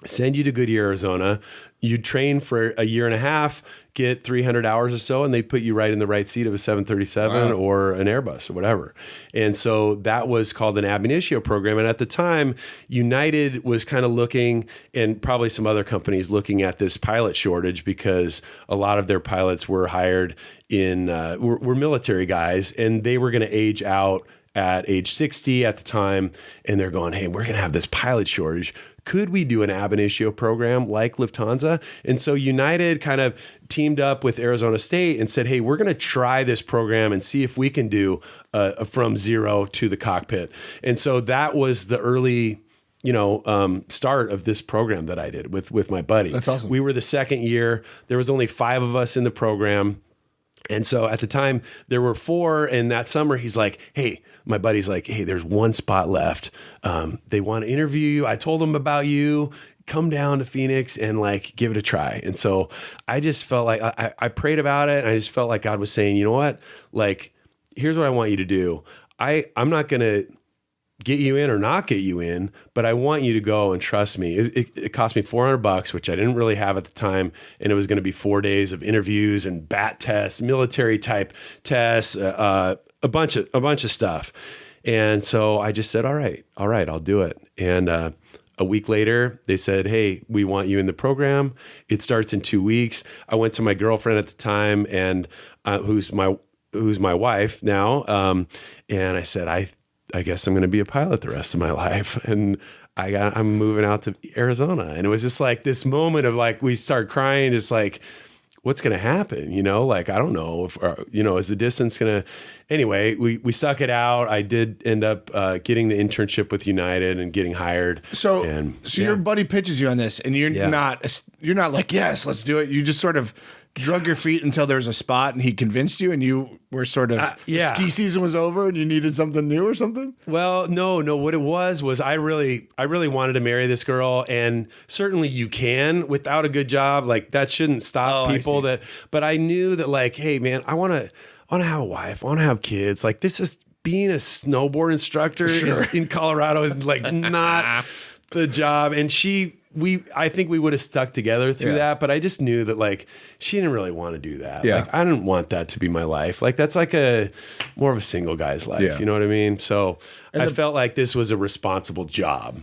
Speaker 2: send you to Goodyear, Arizona. You train for a year and a half, get 300 hours or so, and they put you right in the right seat of a 737 or an Airbus or whatever. And so that was called an ab initio program. And at the time, United was kind of looking, and probably some other companies looking at this pilot shortage, because a lot of their pilots were hired in, were military guys, and they were going to age out at age 60 at the time. And they're going, hey, we're going to have this pilot shortage. Could we do an ab initio program like Lufthansa? And so United kind of teamed up with Arizona State and said, hey, we're going to try this program and see if we can do from zero to the cockpit. And so that was the early start of this program that I did with my buddy.
Speaker 1: That's awesome.
Speaker 2: We were the second year. There was only 5 of us in the program. And so at the time there were 4, and that summer he's like, hey, my buddy's like, hey, there's 1 spot left. They want to interview you. I told them about you. Come down to Phoenix and like give it a try. And so I just felt like I prayed about it. And I just felt like God was saying, you know what? Like, here's what I want you to do. I'm not going to get you in or not get you in, but I want you to go and trust me. It cost me $400, which I didn't really have at the time. And it was going to be 4 days of interviews and bat tests, military type tests, a bunch of stuff. And so I just said, all right, I'll do it. And a week later, they said, hey, we want you in the program. It starts in 2 weeks. I went to my girlfriend at the time, and who's my wife now. And I said, I guess I'm going to be a pilot the rest of my life. And I'm moving out to Arizona. And it was just like this moment of like, we start crying, just like, what's going to happen? Like, I don't know if, is the distance going to, anyway, we stuck it out. I did end up getting the internship with United and getting hired.
Speaker 1: So your buddy pitches you on this, and you're not like, yes, let's do it. You just sort of drug your feet until there was a spot, and he convinced you, and you were sort of ski season was over and you needed something new or something?
Speaker 2: Well, no. What it was I really wanted to marry this girl, and certainly you can without a good job. Like, that shouldn't stop people but I knew that, like, hey man, I want to have a wife. I want to have kids. Like, this is being a snowboard instructor in Colorado is like not the job. And I think we would have stuck together through that, but I just knew that like she didn't really want to do that.
Speaker 1: Yeah.
Speaker 2: Like, I didn't want that to be my life. Like, that's like more of a single guy's life.
Speaker 1: Yeah.
Speaker 2: You know what I mean? So I felt like this was a responsible job.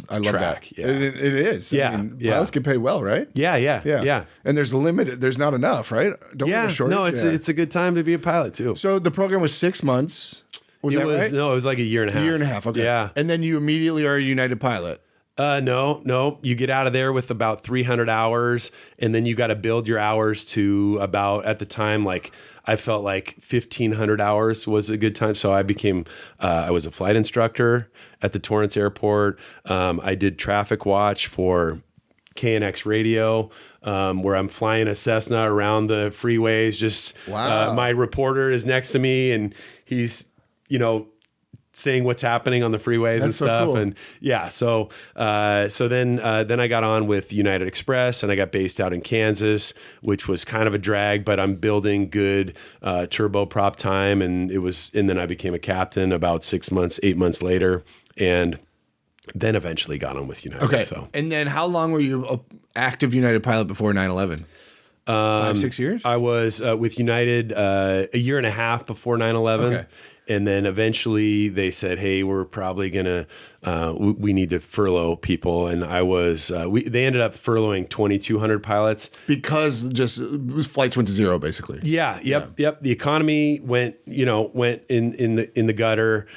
Speaker 1: I love that.
Speaker 2: Yeah.
Speaker 1: It is.
Speaker 2: Yeah.
Speaker 1: I mean, pilots can pay well, right?
Speaker 2: Yeah.
Speaker 1: And there's the limit. There's not enough, right? Don't get short.
Speaker 2: No, it's a good time to be a pilot too.
Speaker 1: So the program was 6 months. Was that right?
Speaker 2: No, it was like a year and a half.
Speaker 1: A year and a half. Okay.
Speaker 2: Yeah.
Speaker 1: And then you immediately are a United pilot.
Speaker 2: No. You get out of there with about 300 hours, and then you got to build your hours to about, at the time, like I felt like 1,500 hours was a good time. So I became, I was a flight instructor at the Torrance Airport. I did traffic watch for KNX radio, where I'm flying a Cessna around the freeways. Just my reporter is next to me, and he's, saying what's happening on the freeways and stuff.
Speaker 1: So cool.
Speaker 2: And so then I got on with United Express, and I got based out in Kansas, which was kind of a drag, but I'm building good turboprop time. And then I became a captain about 8 months later, and then eventually got on with United.
Speaker 1: Okay.
Speaker 2: So.
Speaker 1: And then how long were you an active United pilot before 9/11? 5-6 years?
Speaker 2: I was with United a year and a half before 9/11.
Speaker 1: Okay.
Speaker 2: And then eventually they said, hey, we're probably going to, we need to furlough people. And they ended up furloughing 2,200 pilots.
Speaker 1: Because just flights went to zero, basically.
Speaker 2: Yeah. Yep. The economy went in the gutter.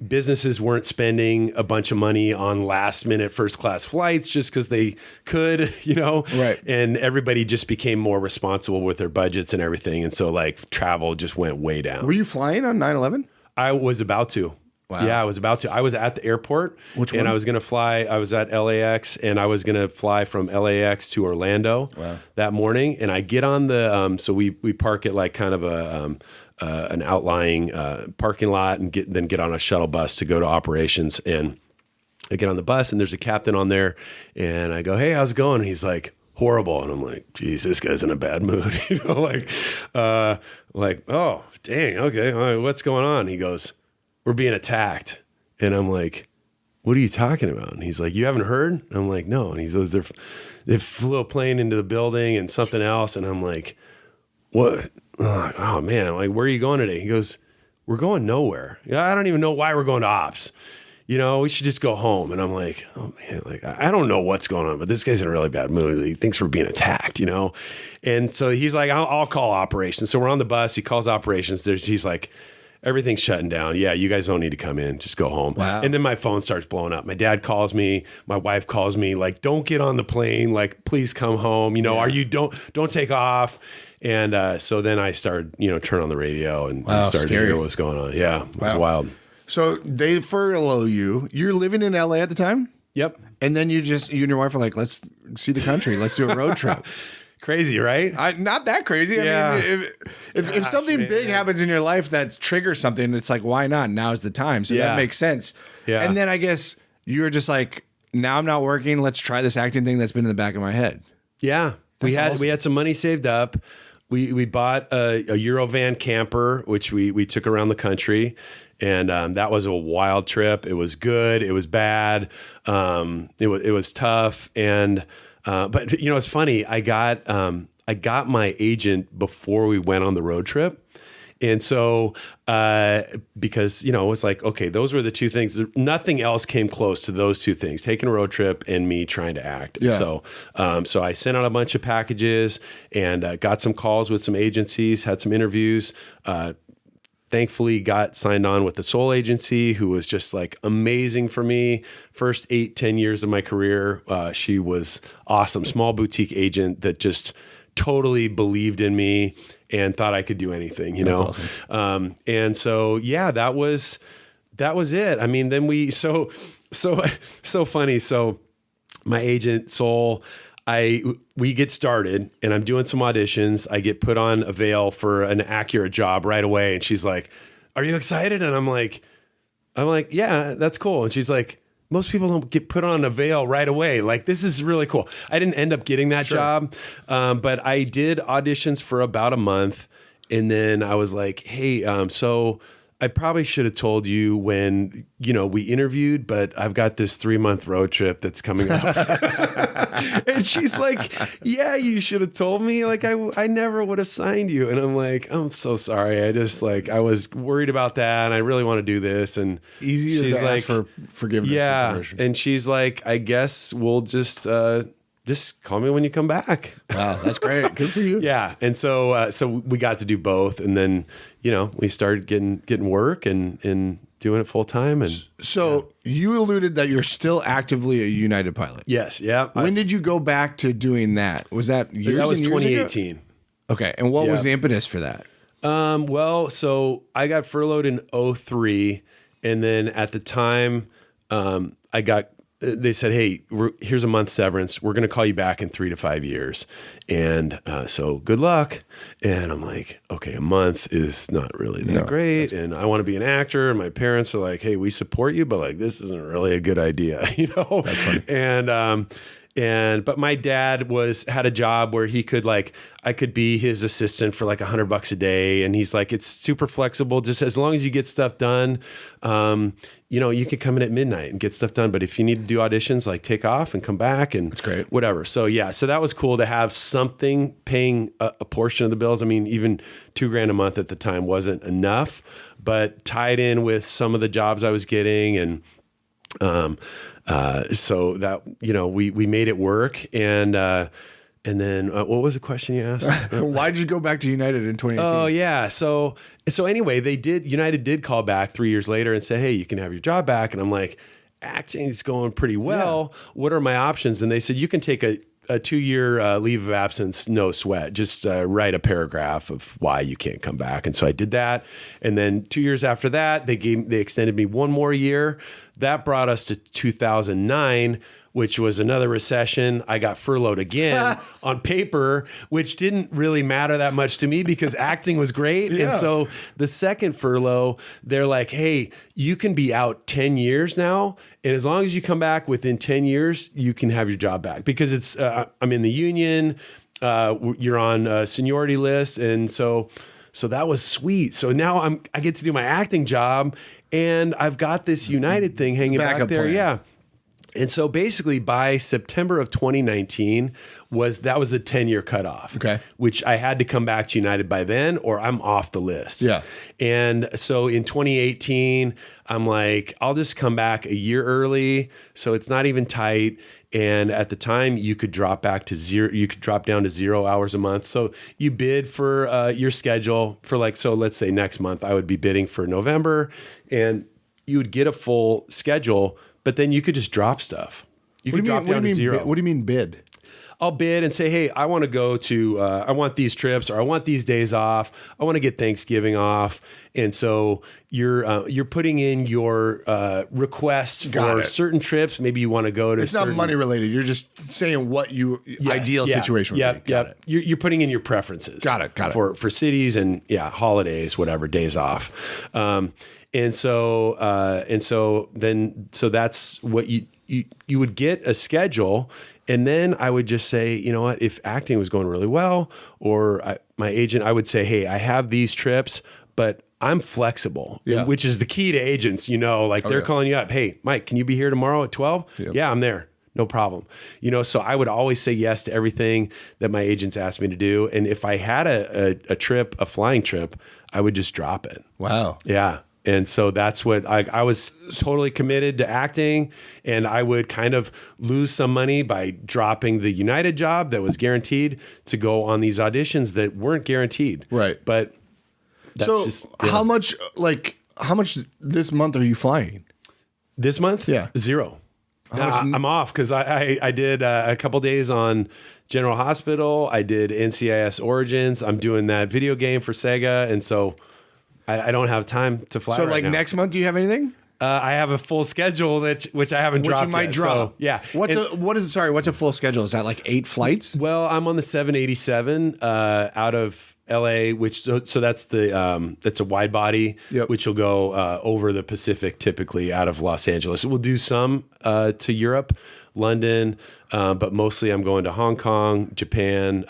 Speaker 2: Businesses weren't spending a bunch of money on last minute first class flights just because they could,
Speaker 1: Right.
Speaker 2: And everybody just became more responsible with their budgets and everything. And so like travel just went way down.
Speaker 1: Were you flying on 9/11?
Speaker 2: I was about to.
Speaker 1: Wow.
Speaker 2: Yeah, I was about to. I was at the airport.
Speaker 1: Which one?
Speaker 2: And I was going to fly. I was at LAX, and I was going to fly from LAX to Orlando that morning. And I get on the, so we park at like kind of an outlying parking lot, and then get on a shuttle bus to go to operations. And I get on the bus, and there's a captain on there, and I go, hey, how's it going? And he's like, horrible. And I'm like, geez, this guy's in a bad mood. Like, oh, dang, okay, all right, what's going on? He goes, we're being attacked. And I'm like, what are you talking about? And he's like, you haven't heard? And I'm like, no. And he goes, they flew a plane into the building and something else. And I'm like, what? Oh man. I'm like, where are you going today? He goes, we're going nowhere. I don't even know why we're going to ops. We should just go home. And I'm like, oh man, like, I don't know what's going on, but this guy's in a really bad mood. He thinks we're being attacked, And so he's like, I'll call operations. So we're on the bus. He calls operations. He's like, everything's shutting down. Yeah, you guys don't need to come in. Just go home.
Speaker 1: Wow.
Speaker 2: And then my phone starts blowing up. My dad calls me. My wife calls me. Like, don't get on the plane. Like, please come home. Are you don't take off. And so then I started, turn on the radio and started to hear what's going on. Yeah, it was wild.
Speaker 1: So they furlough you. You're living in LA at the time?
Speaker 2: Yep.
Speaker 1: And then you and your wife are like, let's see the country. Let's do a road trip.
Speaker 2: Crazy, right?
Speaker 1: Not that crazy.
Speaker 2: Yeah.
Speaker 1: I mean, if something big happens in your life that triggers something, it's like, why not? Now's the time. So that makes sense.
Speaker 2: Yeah.
Speaker 1: And then I guess you were just like, now I'm not working. Let's try this acting thing that's been in the back of my head.
Speaker 2: Yeah. We had some money saved up. We bought a Eurovan camper, which we took around the country. And that was a wild trip. It was good. It was bad. It was tough. And but it's funny. I got my agent before we went on the road trip. And so, because, it was like, okay, those were the two things. Nothing else came close to those two things, taking a road trip and me trying to act.
Speaker 1: Yeah.
Speaker 2: So I sent out a bunch of packages and got some calls with some agencies, had some interviews, thankfully got signed on with the Soul agency, who was just like amazing for me. First 8-10 years of my career. She was awesome. Small boutique agent that just totally believed in me and thought I could do anything,
Speaker 1: That's
Speaker 2: awesome. And so, yeah, that was it. I mean, then so funny. So my agent, Soul, we get started and I'm doing some auditions. I get put on a veil for an accurate job right away. And she's like, are you excited? And I'm like, yeah, that's cool. And she's like, most people don't get put on a veil right away. Like, this is really cool. I didn't end up getting that job. But I did auditions for about a month. And then I was like, hey, so I probably should have told you when, we interviewed, but I've got this 3-month road trip that's coming up. And she's like, yeah, you should have told me. Like, I never would have signed you. And I'm like, I'm so sorry. I was worried about that. And I really want to do this. And
Speaker 1: she's like, ask for forgiveness.
Speaker 2: Yeah. And she's like, I guess we'll just call me when you come back.
Speaker 1: Wow, that's great. Good for you.
Speaker 2: Yeah. And so we got to do both. And then, we started getting work and doing it full time. And
Speaker 1: so you alluded that you're still actively a United pilot.
Speaker 2: Yes. Yeah.
Speaker 1: When did you go back to doing that? Was that years
Speaker 2: That was
Speaker 1: and years
Speaker 2: 2018.
Speaker 1: ago? Okay. And what was the impetus for that?
Speaker 2: Well, so I got furloughed in 2003. And then at the time, they said, hey, here's a month's severance. We're going to call you back in 3 to 5 years. And so good luck. And I'm like, okay, a month is not really that great. And I want to be an actor. And my parents are like, hey, we support you, but like, this isn't really a good idea,
Speaker 1: That's funny.
Speaker 2: But my dad had a job where he could I could be his assistant for like $100 a day. And he's like, it's super flexible. Just as long as you get stuff done, you could come in at midnight and get stuff done. But if you need to do auditions, like take off and come back and
Speaker 1: that's great.
Speaker 2: Whatever. So yeah, so that was cool to have something paying a portion of the bills. I mean, even $2,000 a month at the time wasn't enough, but tied in with some of the jobs I was getting and, so that, we made it work. And then what was the question you asked?
Speaker 1: Why did you go back to United in 2018?
Speaker 2: Oh yeah. So anyway, United did call back 3 years later and say, hey, you can have your job back. And I'm like, acting is going pretty well. Yeah. What are my options? And they said, you can take a 2-year leave of absence, no sweat. Just write a paragraph of why you can't come back. And so I did that. And then 2 years after that, they extended me 1 more year. That brought us to 2009, which was another recession. I got furloughed again on paper, which didn't really matter that much to me because acting was great. Yeah. And so the second furlough, they're like, hey, you can be out 10 years now. And as long as you come back within 10 years, you can have your job back because it's, I'm in the union, you're on a seniority list. And so that was sweet. So now I get to do my acting job and I've got this United thing hanging back
Speaker 1: Backup
Speaker 2: there.
Speaker 1: plan.
Speaker 2: Yeah. And so basically by September of 2019 was the 10-year cutoff.
Speaker 1: Okay.
Speaker 2: Which I had to come back to United by then or I'm off the list.
Speaker 1: Yeah.
Speaker 2: And so in 2018, I'm like, I'll just come back a year early. So it's not even tight. And at the time you could drop back to zero. You could drop down to 0 hours a month. So you bid for your schedule for like, so let's say next month I would be bidding for November and you would get a full schedule. But then you could just drop stuff. You could drop down to zero.
Speaker 1: What do you mean bid?
Speaker 2: I'll bid and say, hey, I want to go to, I want these trips or I want these days off. I want to get Thanksgiving off. And so you're putting in your requests for certain trips. Maybe you want to go to.
Speaker 1: It's not money related. You're just saying what you ideal situation would be.
Speaker 2: Yep. You're putting in your preferences.
Speaker 1: Got it.
Speaker 2: For cities and holidays, whatever, days off. And so that's what you would get a schedule. And then I would just say, you know what, if acting was going really well, or my agent, I would say, hey, I have these trips, but I'm flexible, which is the key to agents, they're calling you up. Hey, Mike, can you be here tomorrow at 12? Yep. Yeah, I'm there. No problem. So I would always say yes to everything that my agents asked me to do. And if I had a trip, a flying trip, I would just drop it.
Speaker 1: Wow.
Speaker 2: Yeah. And so that's what I was totally committed to acting, and I would kind of lose some money by dropping the United job that was guaranteed to go on these auditions that weren't guaranteed.
Speaker 1: Right.
Speaker 2: But that's
Speaker 1: so
Speaker 2: just,
Speaker 1: how much this month are you flying?
Speaker 2: This month?
Speaker 1: Yeah.
Speaker 2: 0. I'm off because I did a couple days on General Hospital. I did NCIS Origins. I'm doing that video game for Sega. And so I don't have time to fly.
Speaker 1: So
Speaker 2: right now.
Speaker 1: Next month, do you have anything?
Speaker 2: I have a full schedule which I haven't dropped.
Speaker 1: Which you might
Speaker 2: yet,
Speaker 1: drop.
Speaker 2: So, yeah.
Speaker 1: What's a full schedule? Is that like 8 flights?
Speaker 2: Well, I'm on the 787 out of LA, so that's that's a wide body, which will go over the Pacific, typically out of Los Angeles. We'll do some to Europe, London, but mostly I'm going to Hong Kong, Japan,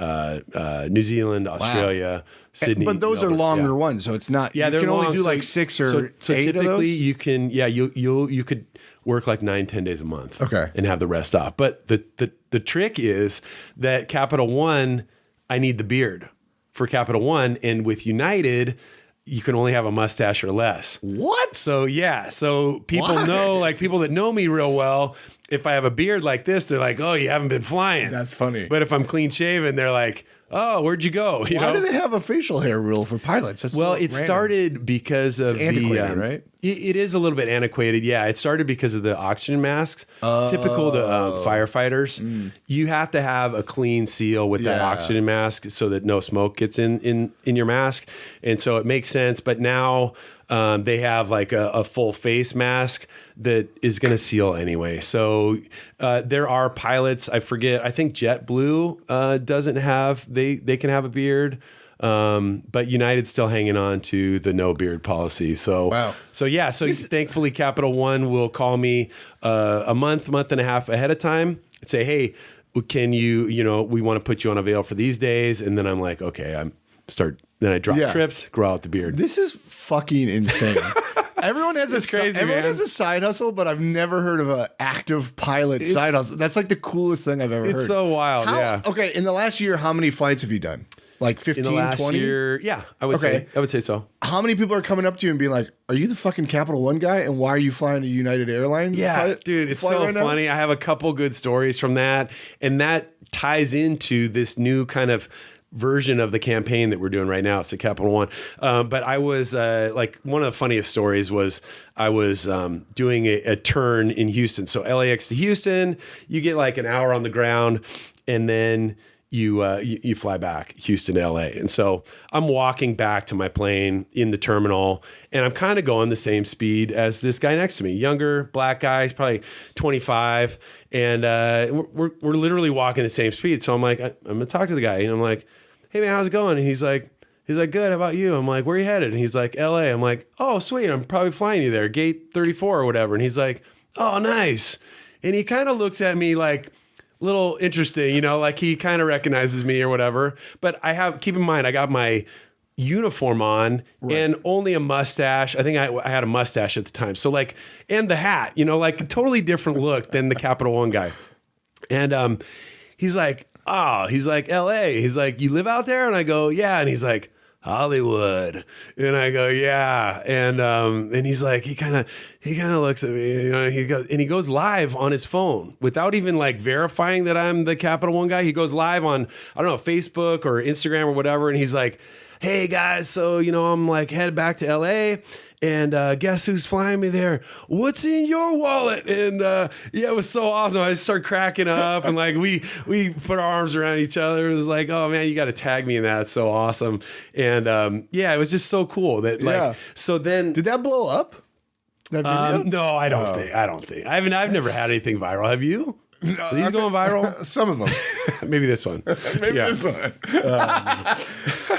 Speaker 2: New Zealand, Australia, Sydney.
Speaker 1: But those
Speaker 2: Melbourne.
Speaker 1: are longer ones, so it's not.
Speaker 2: Yeah,
Speaker 1: you
Speaker 2: they're
Speaker 1: can
Speaker 2: long,
Speaker 1: only do like 6 or 8 of those.
Speaker 2: Typically, you can. Yeah, you could work like 9-10 days a month.
Speaker 1: Okay,
Speaker 2: and have the rest off. But the trick is that Captial One, I need the beard for Captial One, and with United, you can only have a mustache or less.
Speaker 1: What?
Speaker 2: So people know, like people that know me real well, if I have a beard like this, they're like, oh, you haven't been flying.
Speaker 1: That's funny.
Speaker 2: But if I'm clean shaven, they're like, oh, where'd you go?
Speaker 1: Why do they have a facial hair rule for pilots? That's
Speaker 2: started because of
Speaker 1: antiquated, right?
Speaker 2: It is a little bit antiquated. Yeah, it started because of the oxygen masks. It's typical to firefighters. You have to have a clean seal with that oxygen mask so that no smoke gets in your mask. And so it makes sense. But now they have like a full face mask that is going to seal anyway. So there are pilots. I forget. I think JetBlue doesn't have. They can have a beard. But United's still hanging on to the no beard policy. So,
Speaker 1: wow.
Speaker 2: So thankfully Captial One will call me a month and a half ahead of time and say, hey, can we want to put you on a veil for these days. And then I'm like, okay, then I drop trips, grow out the beard.
Speaker 1: This is fucking insane. Everyone has has a side hustle, but I've never heard of an active pilot side hustle. That's like the coolest thing I've ever heard.
Speaker 2: It's so wild.
Speaker 1: Okay. In the last year, how many flights have you done? Like 15,
Speaker 2: in the last
Speaker 1: 20?
Speaker 2: year, yeah, I would say so.
Speaker 1: How many people are coming up to you and being like, are you the fucking Captial One guy? And why are you flying a United Airlines?
Speaker 2: Yeah, dude, it's so funny. I have a couple good stories from that. And that ties into this new kind of version of the campaign that we're doing right now. It's the Captial One. But I was like, one of the funniest stories was I was doing a turn in Houston. So LAX to Houston, you get like an hour on the ground and then you fly back Houston to LA. And so I'm walking back to my plane in the terminal and I'm kind of going the same speed as this guy next to me, younger black guy, he's probably 25. And we're literally walking the same speed. So I'm like, I'm gonna talk to the guy and I'm like, hey man, how's it going? And he's like, good. How about you? I'm like, where are you headed? And he's like, LA. I'm like, oh, sweet. I'm probably flying you there, gate 34 or whatever. And he's like, oh, nice. And he kind of looks at me like, little interesting, like he kind of recognizes me or whatever. But keep in mind, I got my uniform on and only a mustache. I think I had a mustache at the time. So like, and the hat, you know, like a totally different look than the Captial One guy. And he's like, he's like, LA. He's like, you live out there? And I go, yeah. And he's like, Hollywood. And I go, yeah. And he's like, he kind of looks at me, you know, he goes live on his phone without even like verifying that I'm the Captial One guy. He goes live on, I don't know, Facebook or Instagram or whatever. And he's like, hey guys, so, you know, I'm like headed back to LA. And guess who's flying me there? What's in your wallet? And yeah, it was so awesome. I start cracking up, and like we put our arms around each other. It was like, oh man, you got to tag me in that. It's so awesome. And yeah, it was just so cool that like. So then,
Speaker 1: did that blow up? That video?
Speaker 2: No, I don't think. I've never had anything viral. Have you?
Speaker 1: No,
Speaker 2: are these going viral?
Speaker 1: Some of them.
Speaker 2: Maybe this one.
Speaker 1: Maybe this one.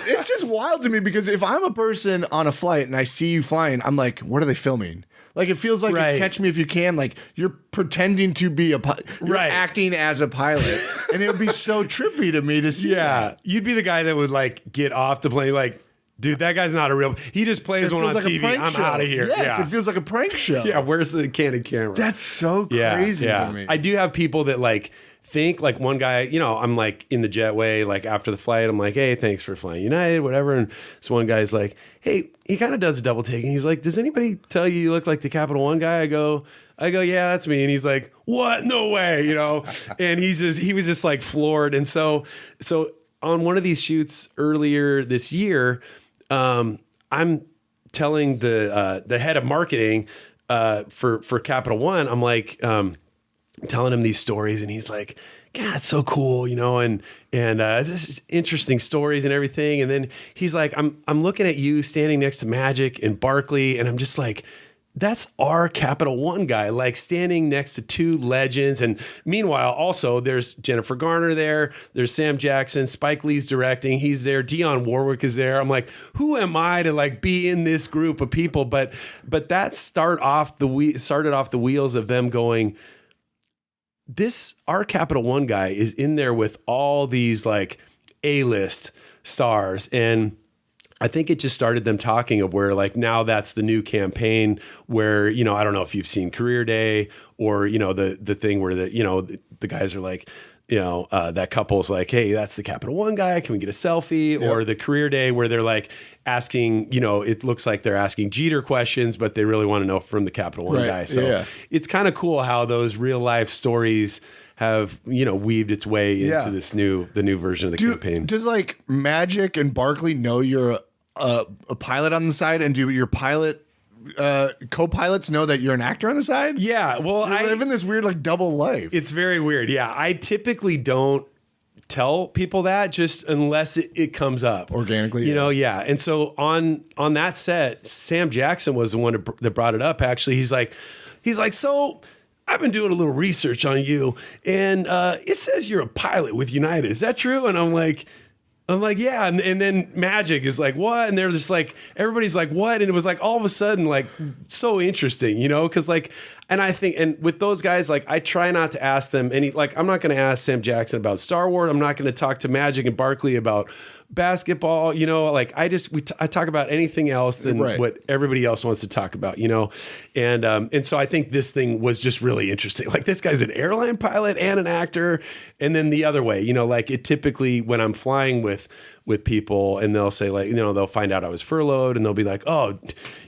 Speaker 1: It's just wild to me because if I'm a person on a flight and I see you flying, I'm like, what are they filming? Like, it feels like a Catch Me If You Can. Like, you're pretending to be you're acting as a pilot. And it would be so trippy to me to see that.
Speaker 2: You'd be the guy that would, like, get off the plane, like, dude, that guy's not a real. He just plays one on like TV. I'm out of here.
Speaker 1: Yes, it feels like a prank show.
Speaker 2: Yeah, where's the candid camera?
Speaker 1: That's so crazy to me.
Speaker 2: I do have people that like think like one guy. You know, I'm like in the jetway, like after the flight, I'm like, hey, thanks for flying United, whatever. And this one guy's like, hey, he kind of does a double take, and he's like, does anybody tell you look like the Captial One guy? I go, yeah, that's me. And he's like, what? No way, you know. And he was just like floored. And so on one of these shoots earlier this year. I'm telling the head of marketing for Captial One, I'm like telling him these stories, and he's like, God, it's so cool, you know, and it's just interesting stories and everything. And then he's like, I'm looking at you standing next to Magic and Barkley, and I'm just like, that's our Captial One guy, like standing next to two legends. And meanwhile, also there's Jennifer Garner there. There's Sam Jackson. Spike Lee's directing. He's there. Dionne Warwick is there. I'm like, who am I to like be in this group of people? But that started off the wheels of them going, our Captial One guy is in there with all these like A-list stars. And I think it just started them talking of where like now that's the new campaign where, you know, I don't know if you've seen Career Day or, you know, the thing where the guys are like, you know, that couple's like, hey, that's the Captial One guy. Can we get a selfie? Yep. Or the Career Day where they're like asking, you know, it looks like they're asking Jeter questions, but they really want to know from the Captial One guy. So it's kind of cool how those real life stories have, you know, weaved its way into the new version of the campaign.
Speaker 1: Does like Magic and Barkley know you're a pilot on the side, and do your pilot co-pilots know that you're an actor on the side?
Speaker 2: Yeah, well,
Speaker 1: I live in this weird like double life.
Speaker 2: It's very weird. Yeah, I typically don't tell people that just unless it comes up
Speaker 1: organically,
Speaker 2: you know. Yeah, and so on that set, Sam Jackson was the one that brought it up. Actually, he's like, so I've been doing a little research on you, and it says you're a pilot with United. Is that true? And I'm like, yeah. And then Magic is like, what? And they're just like, everybody's like, what? And it was like, all of a sudden, like, so interesting, you know? Cause like, and I think, and with those guys, like, I try not to ask them any, like, I'm not going to ask Sam Jackson about Star Wars. I'm not going to talk to Magic and Barkley about basketball, you know, like I talk about anything else than what everybody else wants to talk about, you know? And so I think this thing was just really interesting. Like this guy's an airline pilot and an actor. And then the other way, you know, like it typically when I'm flying with people and they'll say like, you know, they'll find out I was furloughed and they'll be like, oh,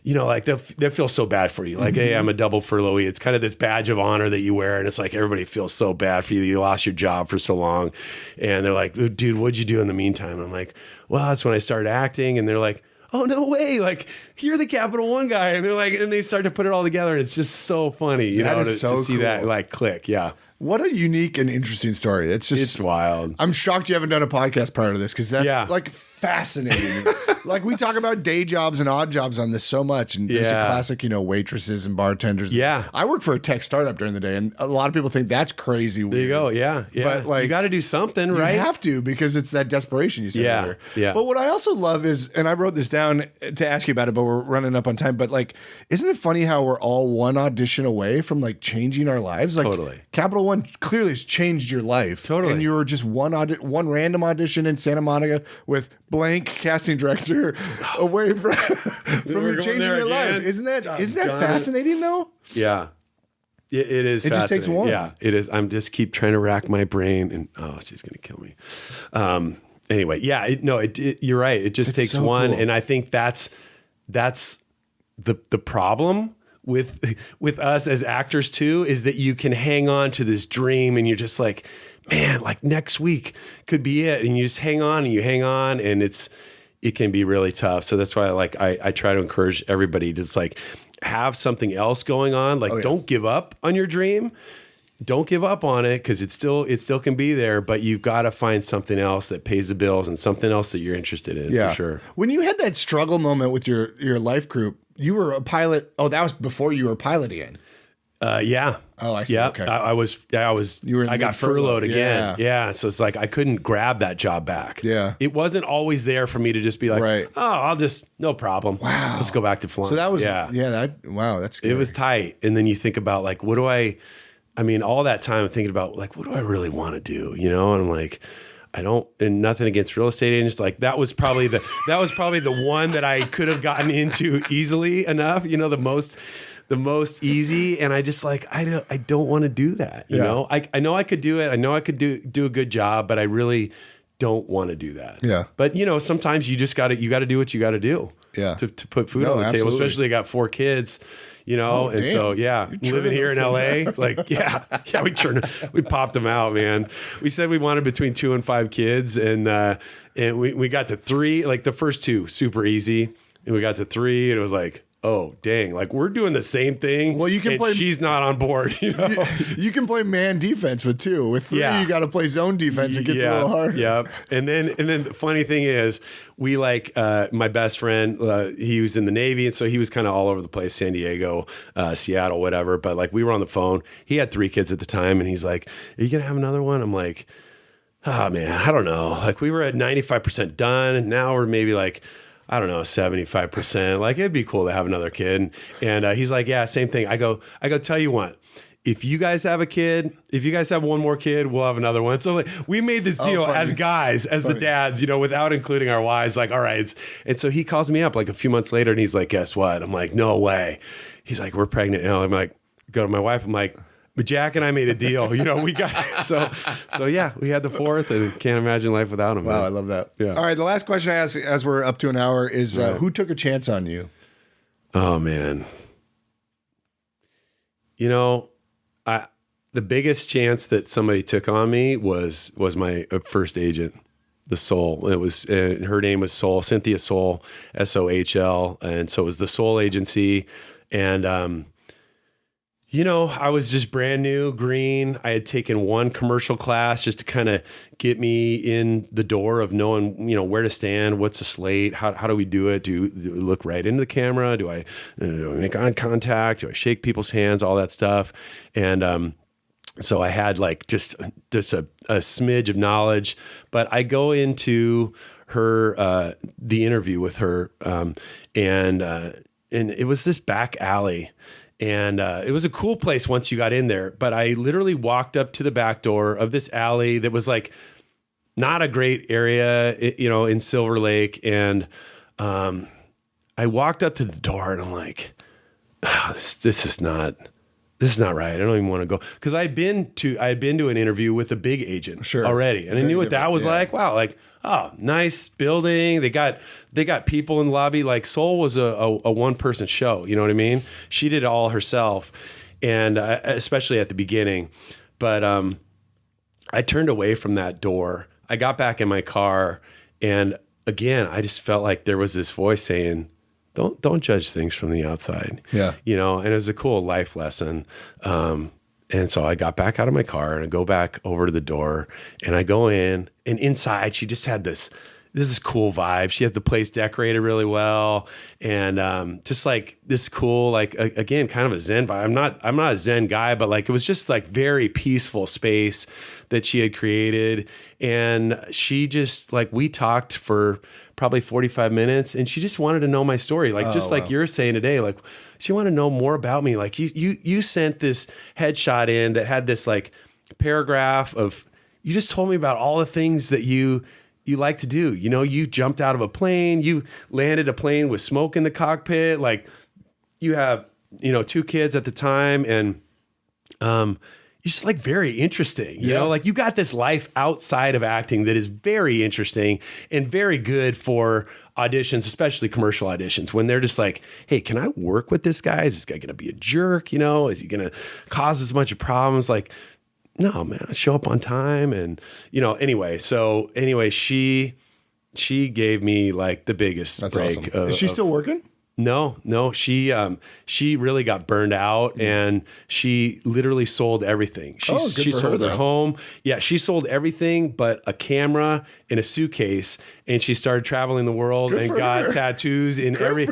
Speaker 2: you know, like they feel so bad for you. Like, hey, I'm a double furloughed. It's kind of this badge of honor that you wear. And it's like, everybody feels so bad for you. You lost your job for so long. And they're like, dude, what'd you do in the meantime? I'm like, well, that's when I started acting. And they're like, oh, no way. Like, you're the Captial One guy. And they're like, and they start to put it all together. And it's just so funny, you know, to see that like click. Yeah.
Speaker 1: What a unique and interesting story. It's
Speaker 2: wild.
Speaker 1: I'm shocked you haven't done a podcast prior to this because that's like fascinating. Like we talk about day jobs and odd jobs on this so much. And there's a classic, you know, waitresses and bartenders.
Speaker 2: Yeah.
Speaker 1: I work for a tech startup during the day and a lot of people think that's crazy.
Speaker 2: There you go. Yeah. Yeah.
Speaker 1: But like,
Speaker 2: you got to do something, right?
Speaker 1: You have to because it's that desperation you said earlier.
Speaker 2: Yeah.
Speaker 1: But what I also love is, and I wrote this down to ask you about it, but we're running up on time. But like, isn't it funny how we're all one audition away from like changing our lives? Like
Speaker 2: totally.
Speaker 1: Captial one clearly has changed your life.
Speaker 2: Totally.
Speaker 1: And you were just one random audition in Santa Monica with blank casting director away from you changing your life. Isn't that fascinating though?
Speaker 2: Yeah. It is.
Speaker 1: It just takes one.
Speaker 2: Yeah, it is. I'm just keep trying to rack my brain, and she's gonna kill me. Anyway, yeah, you're right. It just takes one, cool. And I think that's the problem with us as actors too, is that you can hang on to this dream, and you're just like, man, like next week could be it, and you just hang on and it can be really tough. So that's why I try to encourage everybody to just like have something else going on. Like, don't give up on your dream. Don't give up on it, because it still can be there, but you've got to find something else that pays the bills and something else that you're interested in. For sure. When
Speaker 1: you had that struggle moment with your life group, you were a pilot. Oh, that was before you were piloting.
Speaker 2: Yeah.
Speaker 1: Oh, I see.
Speaker 2: Yeah.
Speaker 1: Okay.
Speaker 2: I got furloughed again. Yeah. So it's like, I couldn't grab that job back.
Speaker 1: Yeah.
Speaker 2: It wasn't always there for me to just be like, I'll just, no problem.
Speaker 1: Wow.
Speaker 2: Let's go back to flying.
Speaker 1: So that was, that's scary.
Speaker 2: It was tight. And then you think about like, all that time I'm thinking about like, what do I really want to do? You know? And I'm like, and nothing against real estate agents. Like that was probably the one that I could have gotten into easily enough, the most easy. And I just like, I don't want to do that. You know, I know I could do it. I know I could do a good job, but I really don't want to do that.
Speaker 1: Yeah.
Speaker 2: But sometimes you got to do what you got to do.
Speaker 1: Yeah.
Speaker 2: To put food on the table, especially I got 4 kids, and so, living here in LA, it's like, we popped them out, man. We said we wanted between 2 and 5 kids. And we got to 3, like the first 2 super easy. And we got to 3 and it was like, oh, dang, like we're doing the same thing.
Speaker 1: Well, you can play.
Speaker 2: She's not on board.
Speaker 1: You can play man defense with 2. With 3, you got to play zone defense. It gets a little harder.
Speaker 2: Yeah. And then the funny thing is, we my best friend, he was in the Navy. And so he was kind of all over the place, San Diego, Seattle, whatever. But like we were on the phone. He had 3 kids at the time. And he's like, are you going to have another one? I'm like, oh, man, I don't know. Like we were at 95% done. And now we're maybe like, I don't know, 75%. Like it'd be cool to have another kid. And he's like, yeah, same thing. I go, tell you what, if you guys have a kid, if you guys have one more kid, we'll have another one. So like we made this deal as guys, as the dads, without including our wives, like, all right. And so he calls me up like a few months later and he's like, guess what? I'm like, no way. He's like, we're pregnant. And I'm like, go to my wife. I'm like, but Jack and I made a deal, we got, so yeah, we had the 4th and can't imagine life without him.
Speaker 1: Wow.
Speaker 2: Man.
Speaker 1: I love that.
Speaker 2: Yeah.
Speaker 1: All right. The last question I ask as we're up to an hour is who took a chance on you?
Speaker 2: Oh man. The biggest chance that somebody took on me was my first agent, the Soul. It was, her name was Soul, Cynthia Soul, SOHL. And so it was the Soul agency. And, I was just brand new, green. I had taken 1 commercial class just to kind of get me in the door of knowing, where to stand, what's a slate, how do we do it? Do we look right into the camera? Do I make eye contact? Do I shake people's hands? All that stuff. And so I had like just a smidge of knowledge, but I go into her the interview with her, and it was this back alley. And it was a cool place once you got in there, but I literally walked up to the back door of this alley that was like not a great area, in Silver Lake. And I walked up to the door and I'm like, this is not right. I don't even want to go. Cause I had been to an interview with a big agent already. And I knew what that was like. Wow. Like, oh, nice building. They got people in the lobby. Like Soul was a 1-person show. You know what I mean? She did it all herself. And especially at the beginning, but I turned away from that door. I got back in my car. And again, I just felt like there was this voice saying, don't judge things from the outside.
Speaker 1: Yeah.
Speaker 2: And it was a cool life lesson. And so I got back out of my car and I go back over to the door and I go in, and inside she just had this cool vibe. She had the place decorated really well. And just like this cool, like again, kind of a Zen vibe. I'm not a Zen guy, but like, it was just like very peaceful space that she had created. And she just like, we talked for probably 45 minutes and she just wanted to know my story. Like, like you're saying today, like she wanted to know more about me. Like you sent this headshot in that had this like paragraph of, you just told me about all the things that you like to do. You know, you jumped out of a plane, you landed a plane with smoke in the cockpit. Like, you have, 2 kids at the time, and you're just like very interesting. You know, like you got this life outside of acting that is very interesting and very good for auditions, especially commercial auditions, when they're just like, hey, can I work with this guy? Is this guy going to be a jerk? Is he going to cause us a bunch of problems? Like, no, man, I show up on time. And, anyway, she gave me like the biggest break.
Speaker 1: Awesome. Is she still working?
Speaker 2: No, she really got burned out, and she literally sold everything. She sold her home. Yeah, she sold everything but a camera and a suitcase, and she started traveling the world and got tattoos in every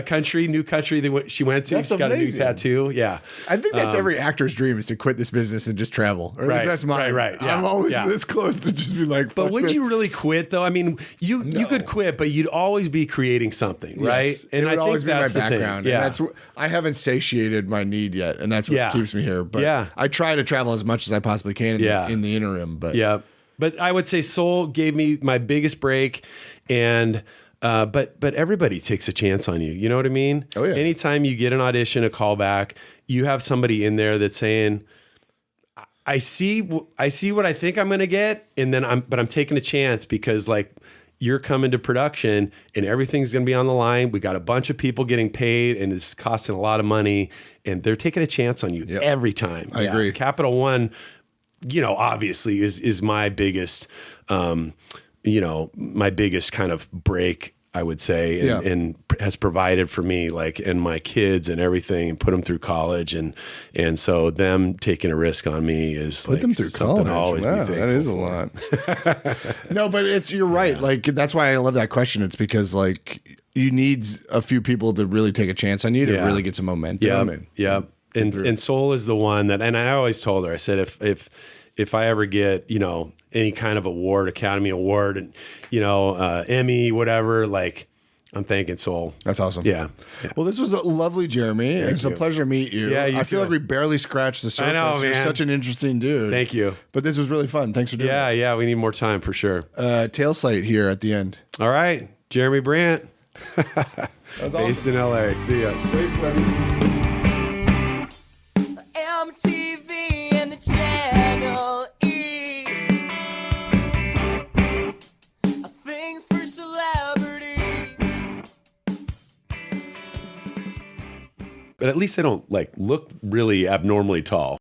Speaker 2: country, new country she went to.
Speaker 1: That's
Speaker 2: she got
Speaker 1: amazing.
Speaker 2: a new tattoo. Yeah,
Speaker 1: I think that's every actor's dream, is to quit this business and just travel. Or at least that's mine.
Speaker 2: Right. Yeah,
Speaker 1: I'm always this close to just be like,
Speaker 2: but would you really quit though? I mean, you could quit, but you'd always be creating something, right?
Speaker 1: Yes.
Speaker 2: And
Speaker 1: it would
Speaker 2: I
Speaker 1: always
Speaker 2: think that's
Speaker 1: be my
Speaker 2: the
Speaker 1: background.
Speaker 2: thing. Yeah.
Speaker 1: And I haven't satiated my need yet, and that's what keeps me here. But I try to travel as much as I possibly can in the interim. But
Speaker 2: but I would say Soul gave me my biggest break, and but everybody takes a chance on you. You know what I mean?
Speaker 1: Oh yeah.
Speaker 2: Anytime you get an audition, a callback, you have somebody in there that's saying, I see what I think I'm going to get, and then I'm taking a chance because like, you're coming to production and everything's going to be on the line. We got a bunch of people getting paid, and it's costing a lot of money, and they're taking a chance on you every time.
Speaker 1: I agree.
Speaker 2: Captial One, obviously is my biggest, my biggest kind of break, I would say, and has provided for me, like, and my kids and everything, and put them through college. And so them taking a risk on me is
Speaker 1: put them through college. Wow, that is a lot. No, but you're right. Like, that's why I love that question. It's because like you need a few people to really take a chance on you to really get some momentum.
Speaker 2: And Soul is the one that, and I always told her, I said, if I ever get, any kind of award, Academy Award, and, Emmy, whatever, like, I'm thanking Soul.
Speaker 1: That's awesome.
Speaker 2: Yeah.
Speaker 1: Well, this was lovely, Jeremy. It's a pleasure to meet you.
Speaker 2: Yeah,
Speaker 1: I feel like we barely scratched the surface.
Speaker 2: I know, man.
Speaker 1: You're such an interesting dude.
Speaker 2: Thank you.
Speaker 1: But this was really fun. Thanks for doing it.
Speaker 2: Yeah, we need more time for sure.
Speaker 1: Tail slate here at the end.
Speaker 2: All right. Jeremy Brandt.
Speaker 1: That was
Speaker 2: Based
Speaker 1: awesome.
Speaker 2: in LA. See ya.
Speaker 1: Thanks, buddy.
Speaker 3: MTV and the Channel E. A thing for celebrity.
Speaker 2: But at least I don't like look really abnormally tall.